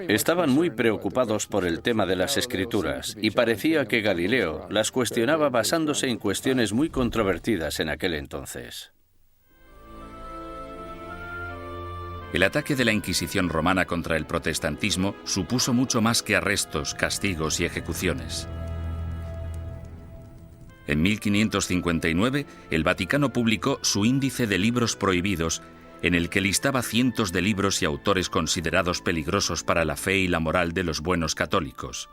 Estaban muy preocupados por el tema de las escrituras y parecía que Galileo las cuestionaba basándose en cuestiones muy controvertidas en aquel entonces. El ataque de la Inquisición romana contra el protestantismo supuso mucho más que arrestos, castigos y ejecuciones. En 1559, el Vaticano publicó su Índice de Libros Prohibidos, en el que listaba cientos de libros y autores considerados peligrosos para la fe y la moral de los buenos católicos.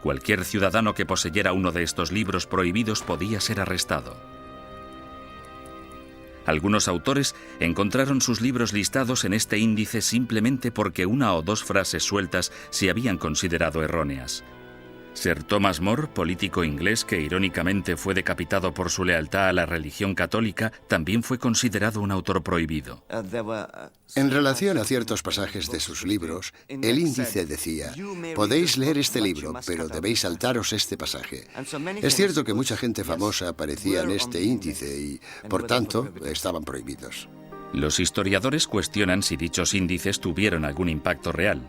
Cualquier ciudadano que poseyera uno de estos libros prohibidos podía ser arrestado. Algunos autores encontraron sus libros listados en este índice simplemente porque una o dos frases sueltas se habían considerado erróneas. Sir Thomas More, político inglés que irónicamente fue decapitado por su lealtad a la religión católica, también fue considerado un autor prohibido. En relación a ciertos pasajes de sus libros, el índice decía: podéis leer este libro, pero debéis saltaros este pasaje. Es cierto que mucha gente famosa aparecía en este índice y, por tanto, estaban prohibidos. Los historiadores cuestionan si dichos índices tuvieron algún impacto real.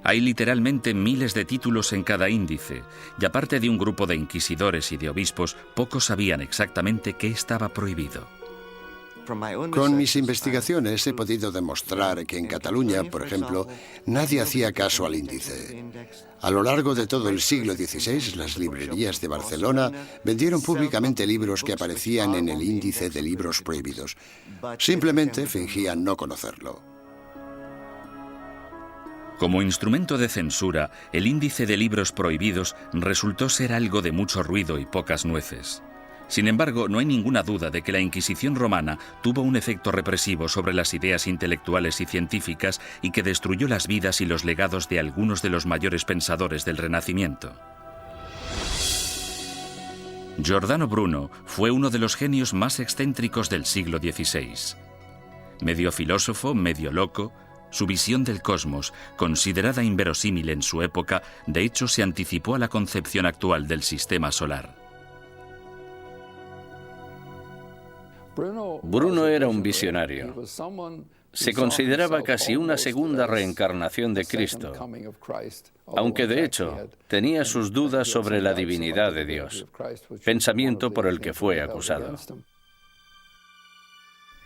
Hay literalmente miles de títulos en cada índice, y aparte de un grupo de inquisidores y de obispos, pocos sabían exactamente qué estaba prohibido. Con mis investigaciones he podido demostrar que en Cataluña, por ejemplo, nadie hacía caso al índice. A lo largo de todo el siglo XVI, las librerías de Barcelona vendieron públicamente libros que aparecían en el índice de libros prohibidos. Simplemente fingían no conocerlo. Como instrumento de censura, el índice de libros prohibidos resultó ser algo de mucho ruido y pocas nueces. Sin embargo, no hay ninguna duda de que la Inquisición romana tuvo un efecto represivo sobre las ideas intelectuales y científicas y que destruyó las vidas y los legados de algunos de los mayores pensadores del Renacimiento. Giordano Bruno fue uno de los genios más excéntricos del siglo XVI. Medio filósofo, medio loco, su visión del cosmos, considerada inverosímil en su época, de hecho se anticipó a la concepción actual del sistema solar. Bruno era un visionario. Se consideraba casi una segunda reencarnación de Cristo, aunque de hecho tenía sus dudas sobre la divinidad de Dios, pensamiento por el que fue acusado.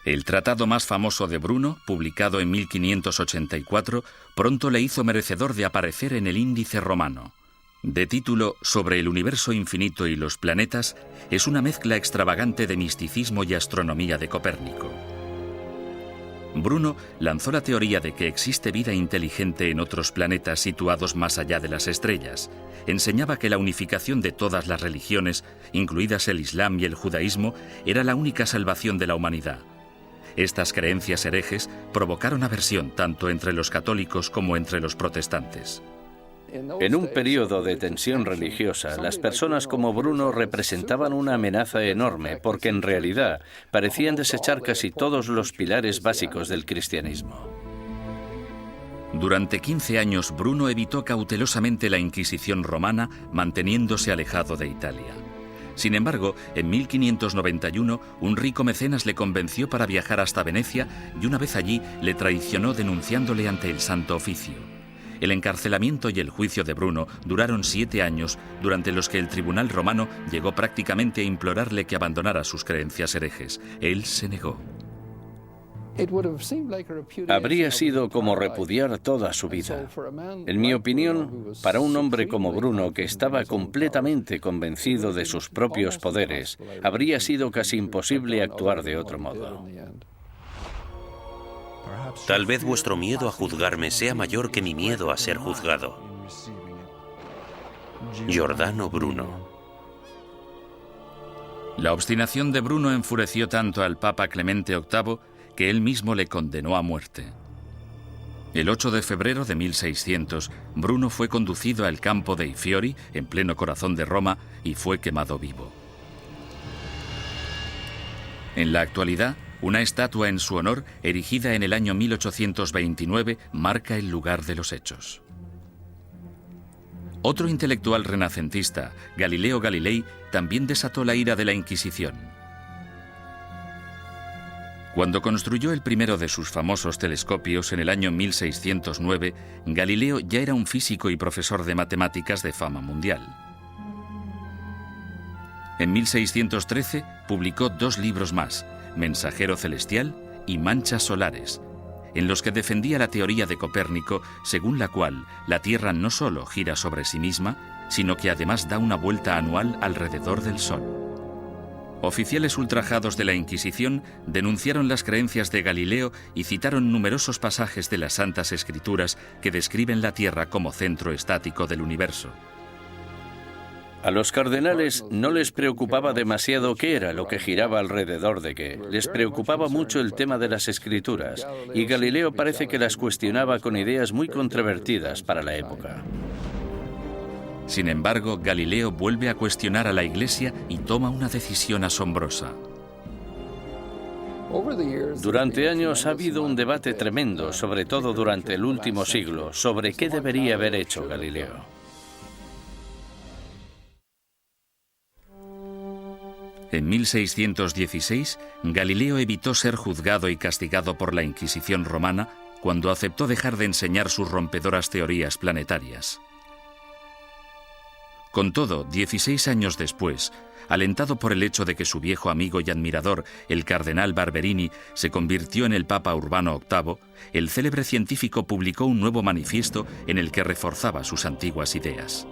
El tratado más famoso de Bruno, publicado en 1584, pronto le hizo merecedor de aparecer en el Índice romano. De título Sobre el universo infinito y los planetas, es una mezcla extravagante de misticismo y astronomía de Copérnico. Bruno lanzó la teoría de que existe vida inteligente en otros planetas situados más allá de las estrellas. Enseñaba que la unificación de todas las religiones, incluidas el Islam y el judaísmo, era la única salvación de la humanidad. Estas creencias herejes provocaron aversión tanto entre los católicos como entre los protestantes. En un periodo de tensión religiosa, las personas como Bruno representaban una amenaza enorme porque en realidad parecían desechar casi todos los pilares básicos del cristianismo. Durante 15 años, Bruno evitó cautelosamente la Inquisición romana, manteniéndose alejado de Italia. Sin embargo, en 1591, un rico mecenas le convenció para viajar hasta Venecia y una vez allí le traicionó denunciándole ante el Santo Oficio. El encarcelamiento y el juicio de Bruno duraron 7 años, durante los que el tribunal romano llegó prácticamente a implorarle que abandonara sus creencias herejes. Él se negó. Habría sido como repudiar toda su vida. En mi opinión, para un hombre como Bruno, que estaba completamente convencido de sus propios poderes, habría sido casi imposible actuar de otro modo. Tal vez vuestro miedo a juzgarme sea mayor que mi miedo a ser juzgado. Giordano Bruno. La obstinación de Bruno enfureció tanto al Papa Clemente VIII que él mismo le condenó a muerte. El 8 de febrero de 1600, Bruno fue conducido al campo dei Fiori, en pleno corazón de Roma, y fue quemado vivo. En la actualidad, una estatua en su honor, erigida en el año 1829, marca el lugar de los hechos. Otro intelectual renacentista, Galileo Galilei, también desató la ira de la Inquisición. Cuando construyó el primero de sus famosos telescopios en el año 1609, Galileo ya era un físico y profesor de matemáticas de fama mundial. En 1613 publicó 2 libros más, Mensajero Celestial y Manchas Solares, en los que defendía la teoría de Copérnico, según la cual la Tierra no solo gira sobre sí misma, sino que además da una vuelta anual alrededor del Sol. Oficiales ultrajados de la Inquisición denunciaron las creencias de Galileo y citaron numerosos pasajes de las Santas Escrituras que describen la Tierra como centro estático del universo. A los cardenales no les preocupaba demasiado qué era lo que giraba alrededor de qué. Les preocupaba mucho el tema de las escrituras, y Galileo parece que las cuestionaba con ideas muy controvertidas para la época. Sin embargo, Galileo vuelve a cuestionar a la Iglesia y toma una decisión asombrosa. Durante años ha habido un debate tremendo, sobre todo durante el último siglo, sobre qué debería haber hecho Galileo. En 1616, Galileo evitó ser juzgado y castigado por la Inquisición romana cuando aceptó dejar de enseñar sus rompedoras teorías planetarias. Con todo, 16 años después, alentado por el hecho de que su viejo amigo y admirador, el cardenal Barberini, se convirtió en el Papa Urbano VIII, el célebre científico publicó un nuevo manifiesto en el que reforzaba sus antiguas ideas.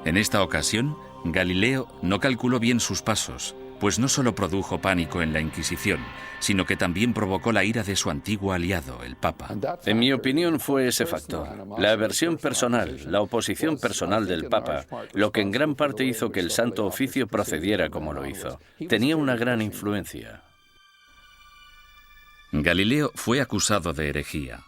En esta ocasión, Galileo no calculó bien sus pasos, pues no solo produjo pánico en la Inquisición, sino que también provocó la ira de su antiguo aliado, el Papa. En mi opinión fue ese factor, la aversión personal, la oposición personal del Papa, lo que en gran parte hizo que el Santo Oficio procediera como lo hizo. Tenía una gran influencia. Galileo fue acusado de herejía.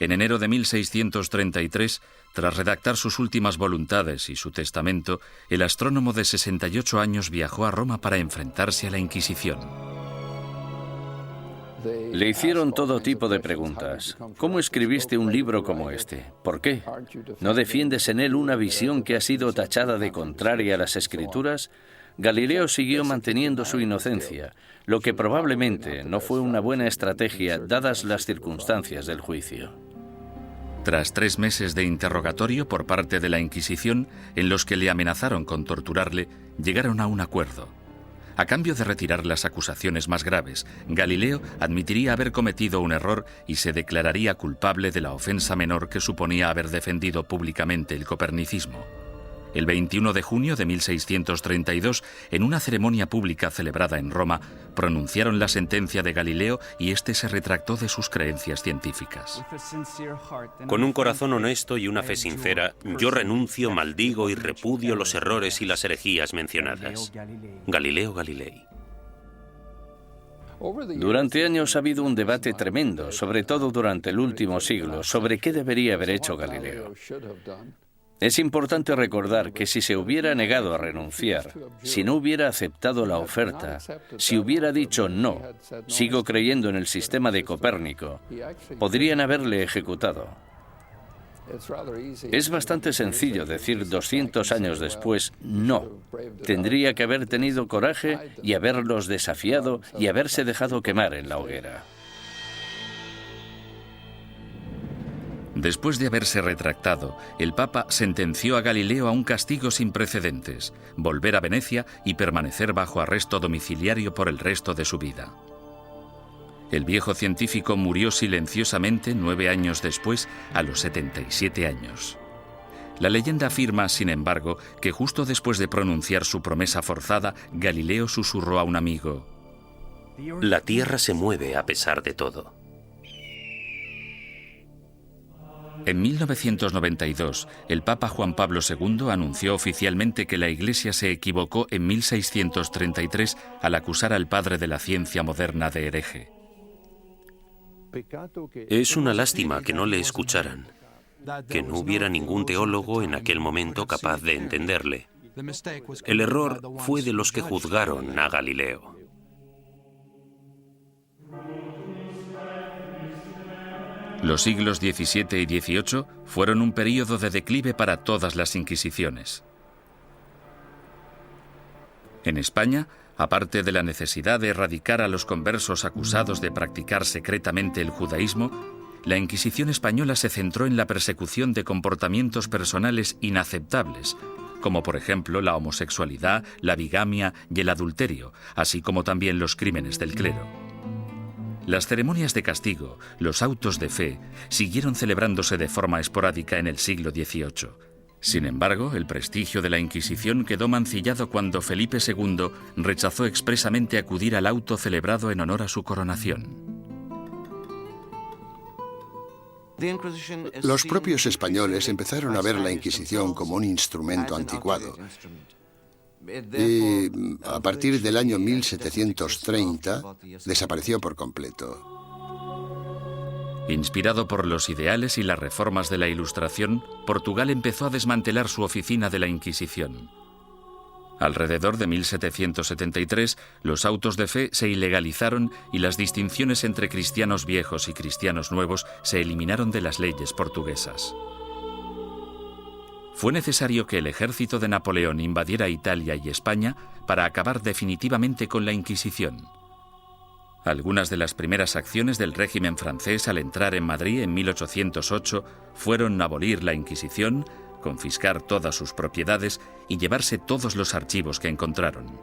En enero de 1633, tras redactar sus últimas voluntades y su testamento, el astrónomo de 68 años viajó a Roma para enfrentarse a la Inquisición. Le hicieron todo tipo de preguntas. ¿Cómo escribiste un libro como este? ¿Por qué? ¿No defiendes en él una visión que ha sido tachada de contraria a las Escrituras? Galileo siguió manteniendo su inocencia, lo que probablemente no fue una buena estrategia dadas las circunstancias del juicio. Tras 3 meses de interrogatorio por parte de la Inquisición, en los que le amenazaron con torturarle, llegaron a un acuerdo. A cambio de retirar las acusaciones más graves, Galileo admitiría haber cometido un error y se declararía culpable de la ofensa menor que suponía haber defendido públicamente el copernicismo. El 21 de junio de 1632, en una ceremonia pública celebrada en Roma, pronunciaron la sentencia de Galileo y éste se retractó de sus creencias científicas. Con un corazón honesto y una fe sincera, yo renuncio, maldigo y repudio los errores y las herejías mencionadas. Galileo Galilei. Durante años ha habido un debate tremendo, sobre todo durante el último siglo, sobre qué debería haber hecho Galileo. Es importante recordar que si se hubiera negado a renunciar, si no hubiera aceptado la oferta, si hubiera dicho no, sigo creyendo en el sistema de Copérnico, podrían haberle ejecutado. Es bastante sencillo decir 200 años después no. Tendría que haber tenido coraje y haberlos desafiado y haberse dejado quemar en la hoguera. Después de haberse retractado, el Papa sentenció a Galileo a un castigo sin precedentes, volver a Venecia y permanecer bajo arresto domiciliario por el resto de su vida. El viejo científico murió silenciosamente 9 años después, a los 77 años. La leyenda afirma, sin embargo, que justo después de pronunciar su promesa forzada, Galileo susurró a un amigo: La Tierra se mueve a pesar de todo. En 1992, el Papa Juan Pablo II anunció oficialmente que la Iglesia se equivocó en 1633 al acusar al padre de la ciencia moderna de hereje. Es una lástima que no le escucharan, que no hubiera ningún teólogo en aquel momento capaz de entenderle. El error fue de los que juzgaron a Galileo. Los siglos XVII y XVIII fueron un período de declive para todas las inquisiciones. En España, aparte de la necesidad de erradicar a los conversos acusados de practicar secretamente el judaísmo, la Inquisición española se centró en la persecución de comportamientos personales inaceptables, como por ejemplo la homosexualidad, la bigamia y el adulterio, así como también los crímenes del clero. Las ceremonias de castigo, los autos de fe, siguieron celebrándose de forma esporádica en el siglo XVIII. Sin embargo, el prestigio de la Inquisición quedó mancillado cuando Felipe II rechazó expresamente acudir al auto celebrado en honor a su coronación. Los propios españoles empezaron a ver la Inquisición como un instrumento anticuado. Y a partir del año 1730 desapareció por completo. Inspirado por los ideales y las reformas de la Ilustración, Portugal empezó a desmantelar su oficina de la Inquisición. Alrededor de 1773, los autos de fe se ilegalizaron y las distinciones entre cristianos viejos y cristianos nuevos se eliminaron de las leyes portuguesas. Fue necesario que el ejército de Napoleón invadiera Italia y España para acabar definitivamente con la Inquisición. Algunas de las primeras acciones del régimen francés al entrar en Madrid en 1808 fueron abolir la Inquisición, confiscar todas sus propiedades y llevarse todos los archivos que encontraron.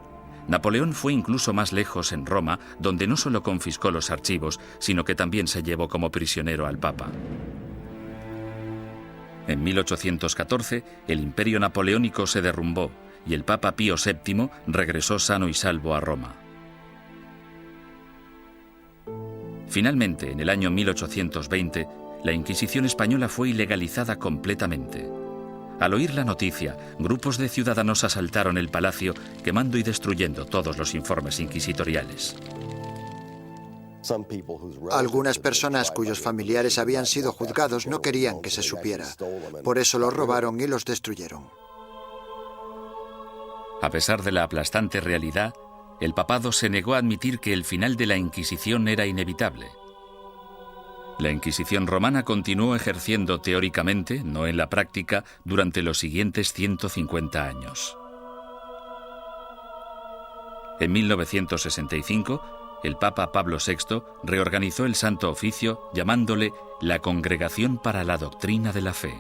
Napoleón fue incluso más lejos en Roma, donde no solo confiscó los archivos, sino que también se llevó como prisionero al Papa. En 1814, el imperio napoleónico se derrumbó y el Papa Pío VII regresó sano y salvo a Roma. Finalmente, en el año 1820, la Inquisición española fue ilegalizada completamente. Al oír la noticia, grupos de ciudadanos asaltaron el palacio, quemando y destruyendo todos los informes inquisitoriales. Algunas personas cuyos familiares habían sido juzgados no querían que se supiera. Por eso los robaron y los destruyeron. A pesar de la aplastante realidad, el papado se negó a admitir que el final de la Inquisición era inevitable. La Inquisición romana continuó ejerciendo teóricamente, no en la práctica, durante los siguientes 150 años. En 1965, el Papa Pablo VI reorganizó el Santo Oficio llamándole la Congregación para la Doctrina de la Fe.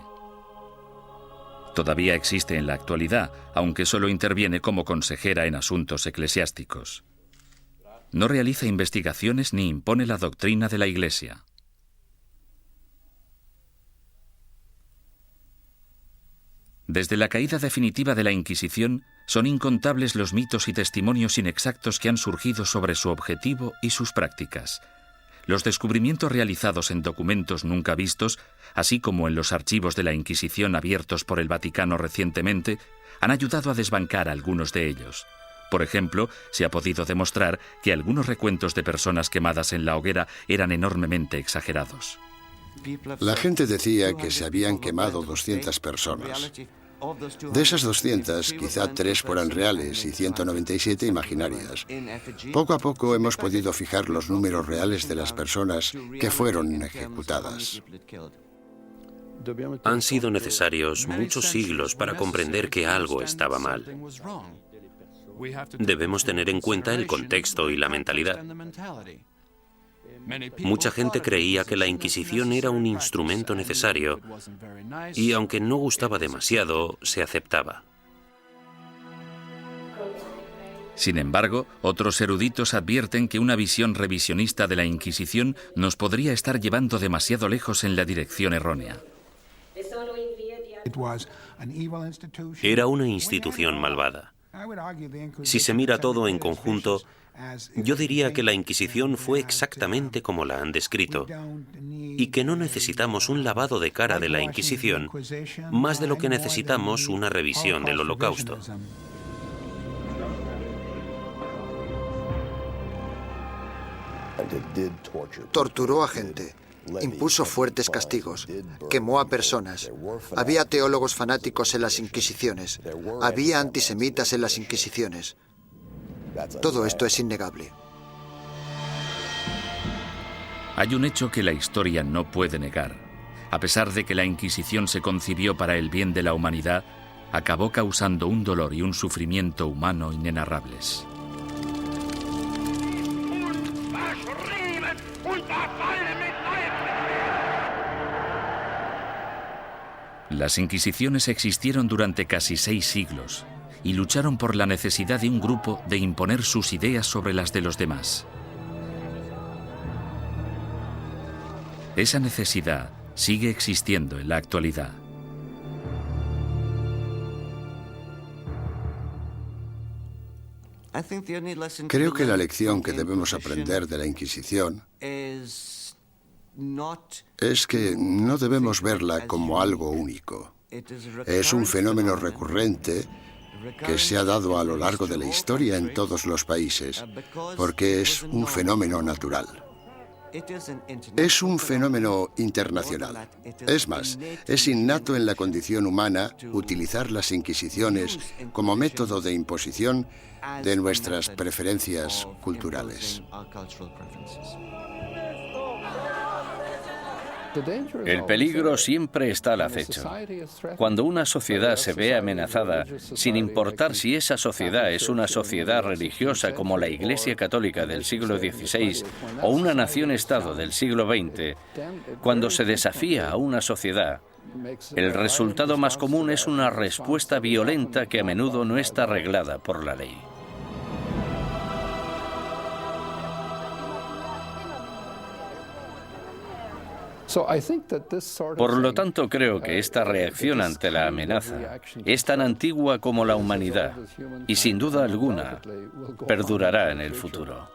Todavía existe en la actualidad, aunque solo interviene como consejera en asuntos eclesiásticos. No realiza investigaciones ni impone la doctrina de la Iglesia. Desde la caída definitiva de la Inquisición, son incontables los mitos y testimonios inexactos que han surgido sobre su objetivo y sus prácticas. Los descubrimientos realizados en documentos nunca vistos, así como en los archivos de la Inquisición abiertos por el Vaticano recientemente, han ayudado a desbancar algunos de ellos. Por ejemplo, se ha podido demostrar que algunos recuentos de personas quemadas en la hoguera eran enormemente exagerados. La gente decía que se habían quemado 200 personas. De esas 200, quizá 3 fueran reales y 197 imaginarias. Poco a poco hemos podido fijar los números reales de las personas que fueron ejecutadas. Han sido necesarios muchos siglos para comprender que algo estaba mal. Debemos tener en cuenta el contexto y la mentalidad. Mucha gente creía que la Inquisición era un instrumento necesario y, aunque no gustaba demasiado, se aceptaba. Sin embargo, otros eruditos advierten que una visión revisionista de la Inquisición nos podría estar llevando demasiado lejos en la dirección errónea. Era una institución malvada. Si se mira todo en conjunto, yo diría que la Inquisición fue exactamente como la han descrito y que no necesitamos un lavado de cara de la Inquisición más de lo que necesitamos una revisión del Holocausto. Torturó a gente, impuso fuertes castigos, quemó a personas. Había teólogos fanáticos en las Inquisiciones, había antisemitas en las Inquisiciones. Todo esto es innegable. Hay un hecho que la historia no puede negar. A pesar de que la Inquisición se concibió para el bien de la humanidad, acabó causando un dolor y un sufrimiento humano inenarrables. Las Inquisiciones existieron durante casi 6 siglos y lucharon por la necesidad de un grupo de imponer sus ideas sobre las de los demás. Esa necesidad sigue existiendo en la actualidad. Creo que la lección que debemos aprender de la Inquisición es que no debemos verla como algo único. Es un fenómeno recurrente que se ha dado a lo largo de la historia en todos los países, porque es un fenómeno natural. Es un fenómeno internacional. Es más, es innato en la condición humana utilizar las inquisiciones como método de imposición de nuestras preferencias culturales. El peligro siempre está al acecho. Cuando una sociedad se ve amenazada, sin importar si esa sociedad es una sociedad religiosa como la Iglesia Católica del siglo XVI o una nación-estado del siglo XX, cuando se desafía a una sociedad, el resultado más común es una respuesta violenta que a menudo no está reglada por la ley. Por lo tanto, creo que esta reacción ante la amenaza es tan antigua como la humanidad y, sin duda alguna, perdurará en el futuro.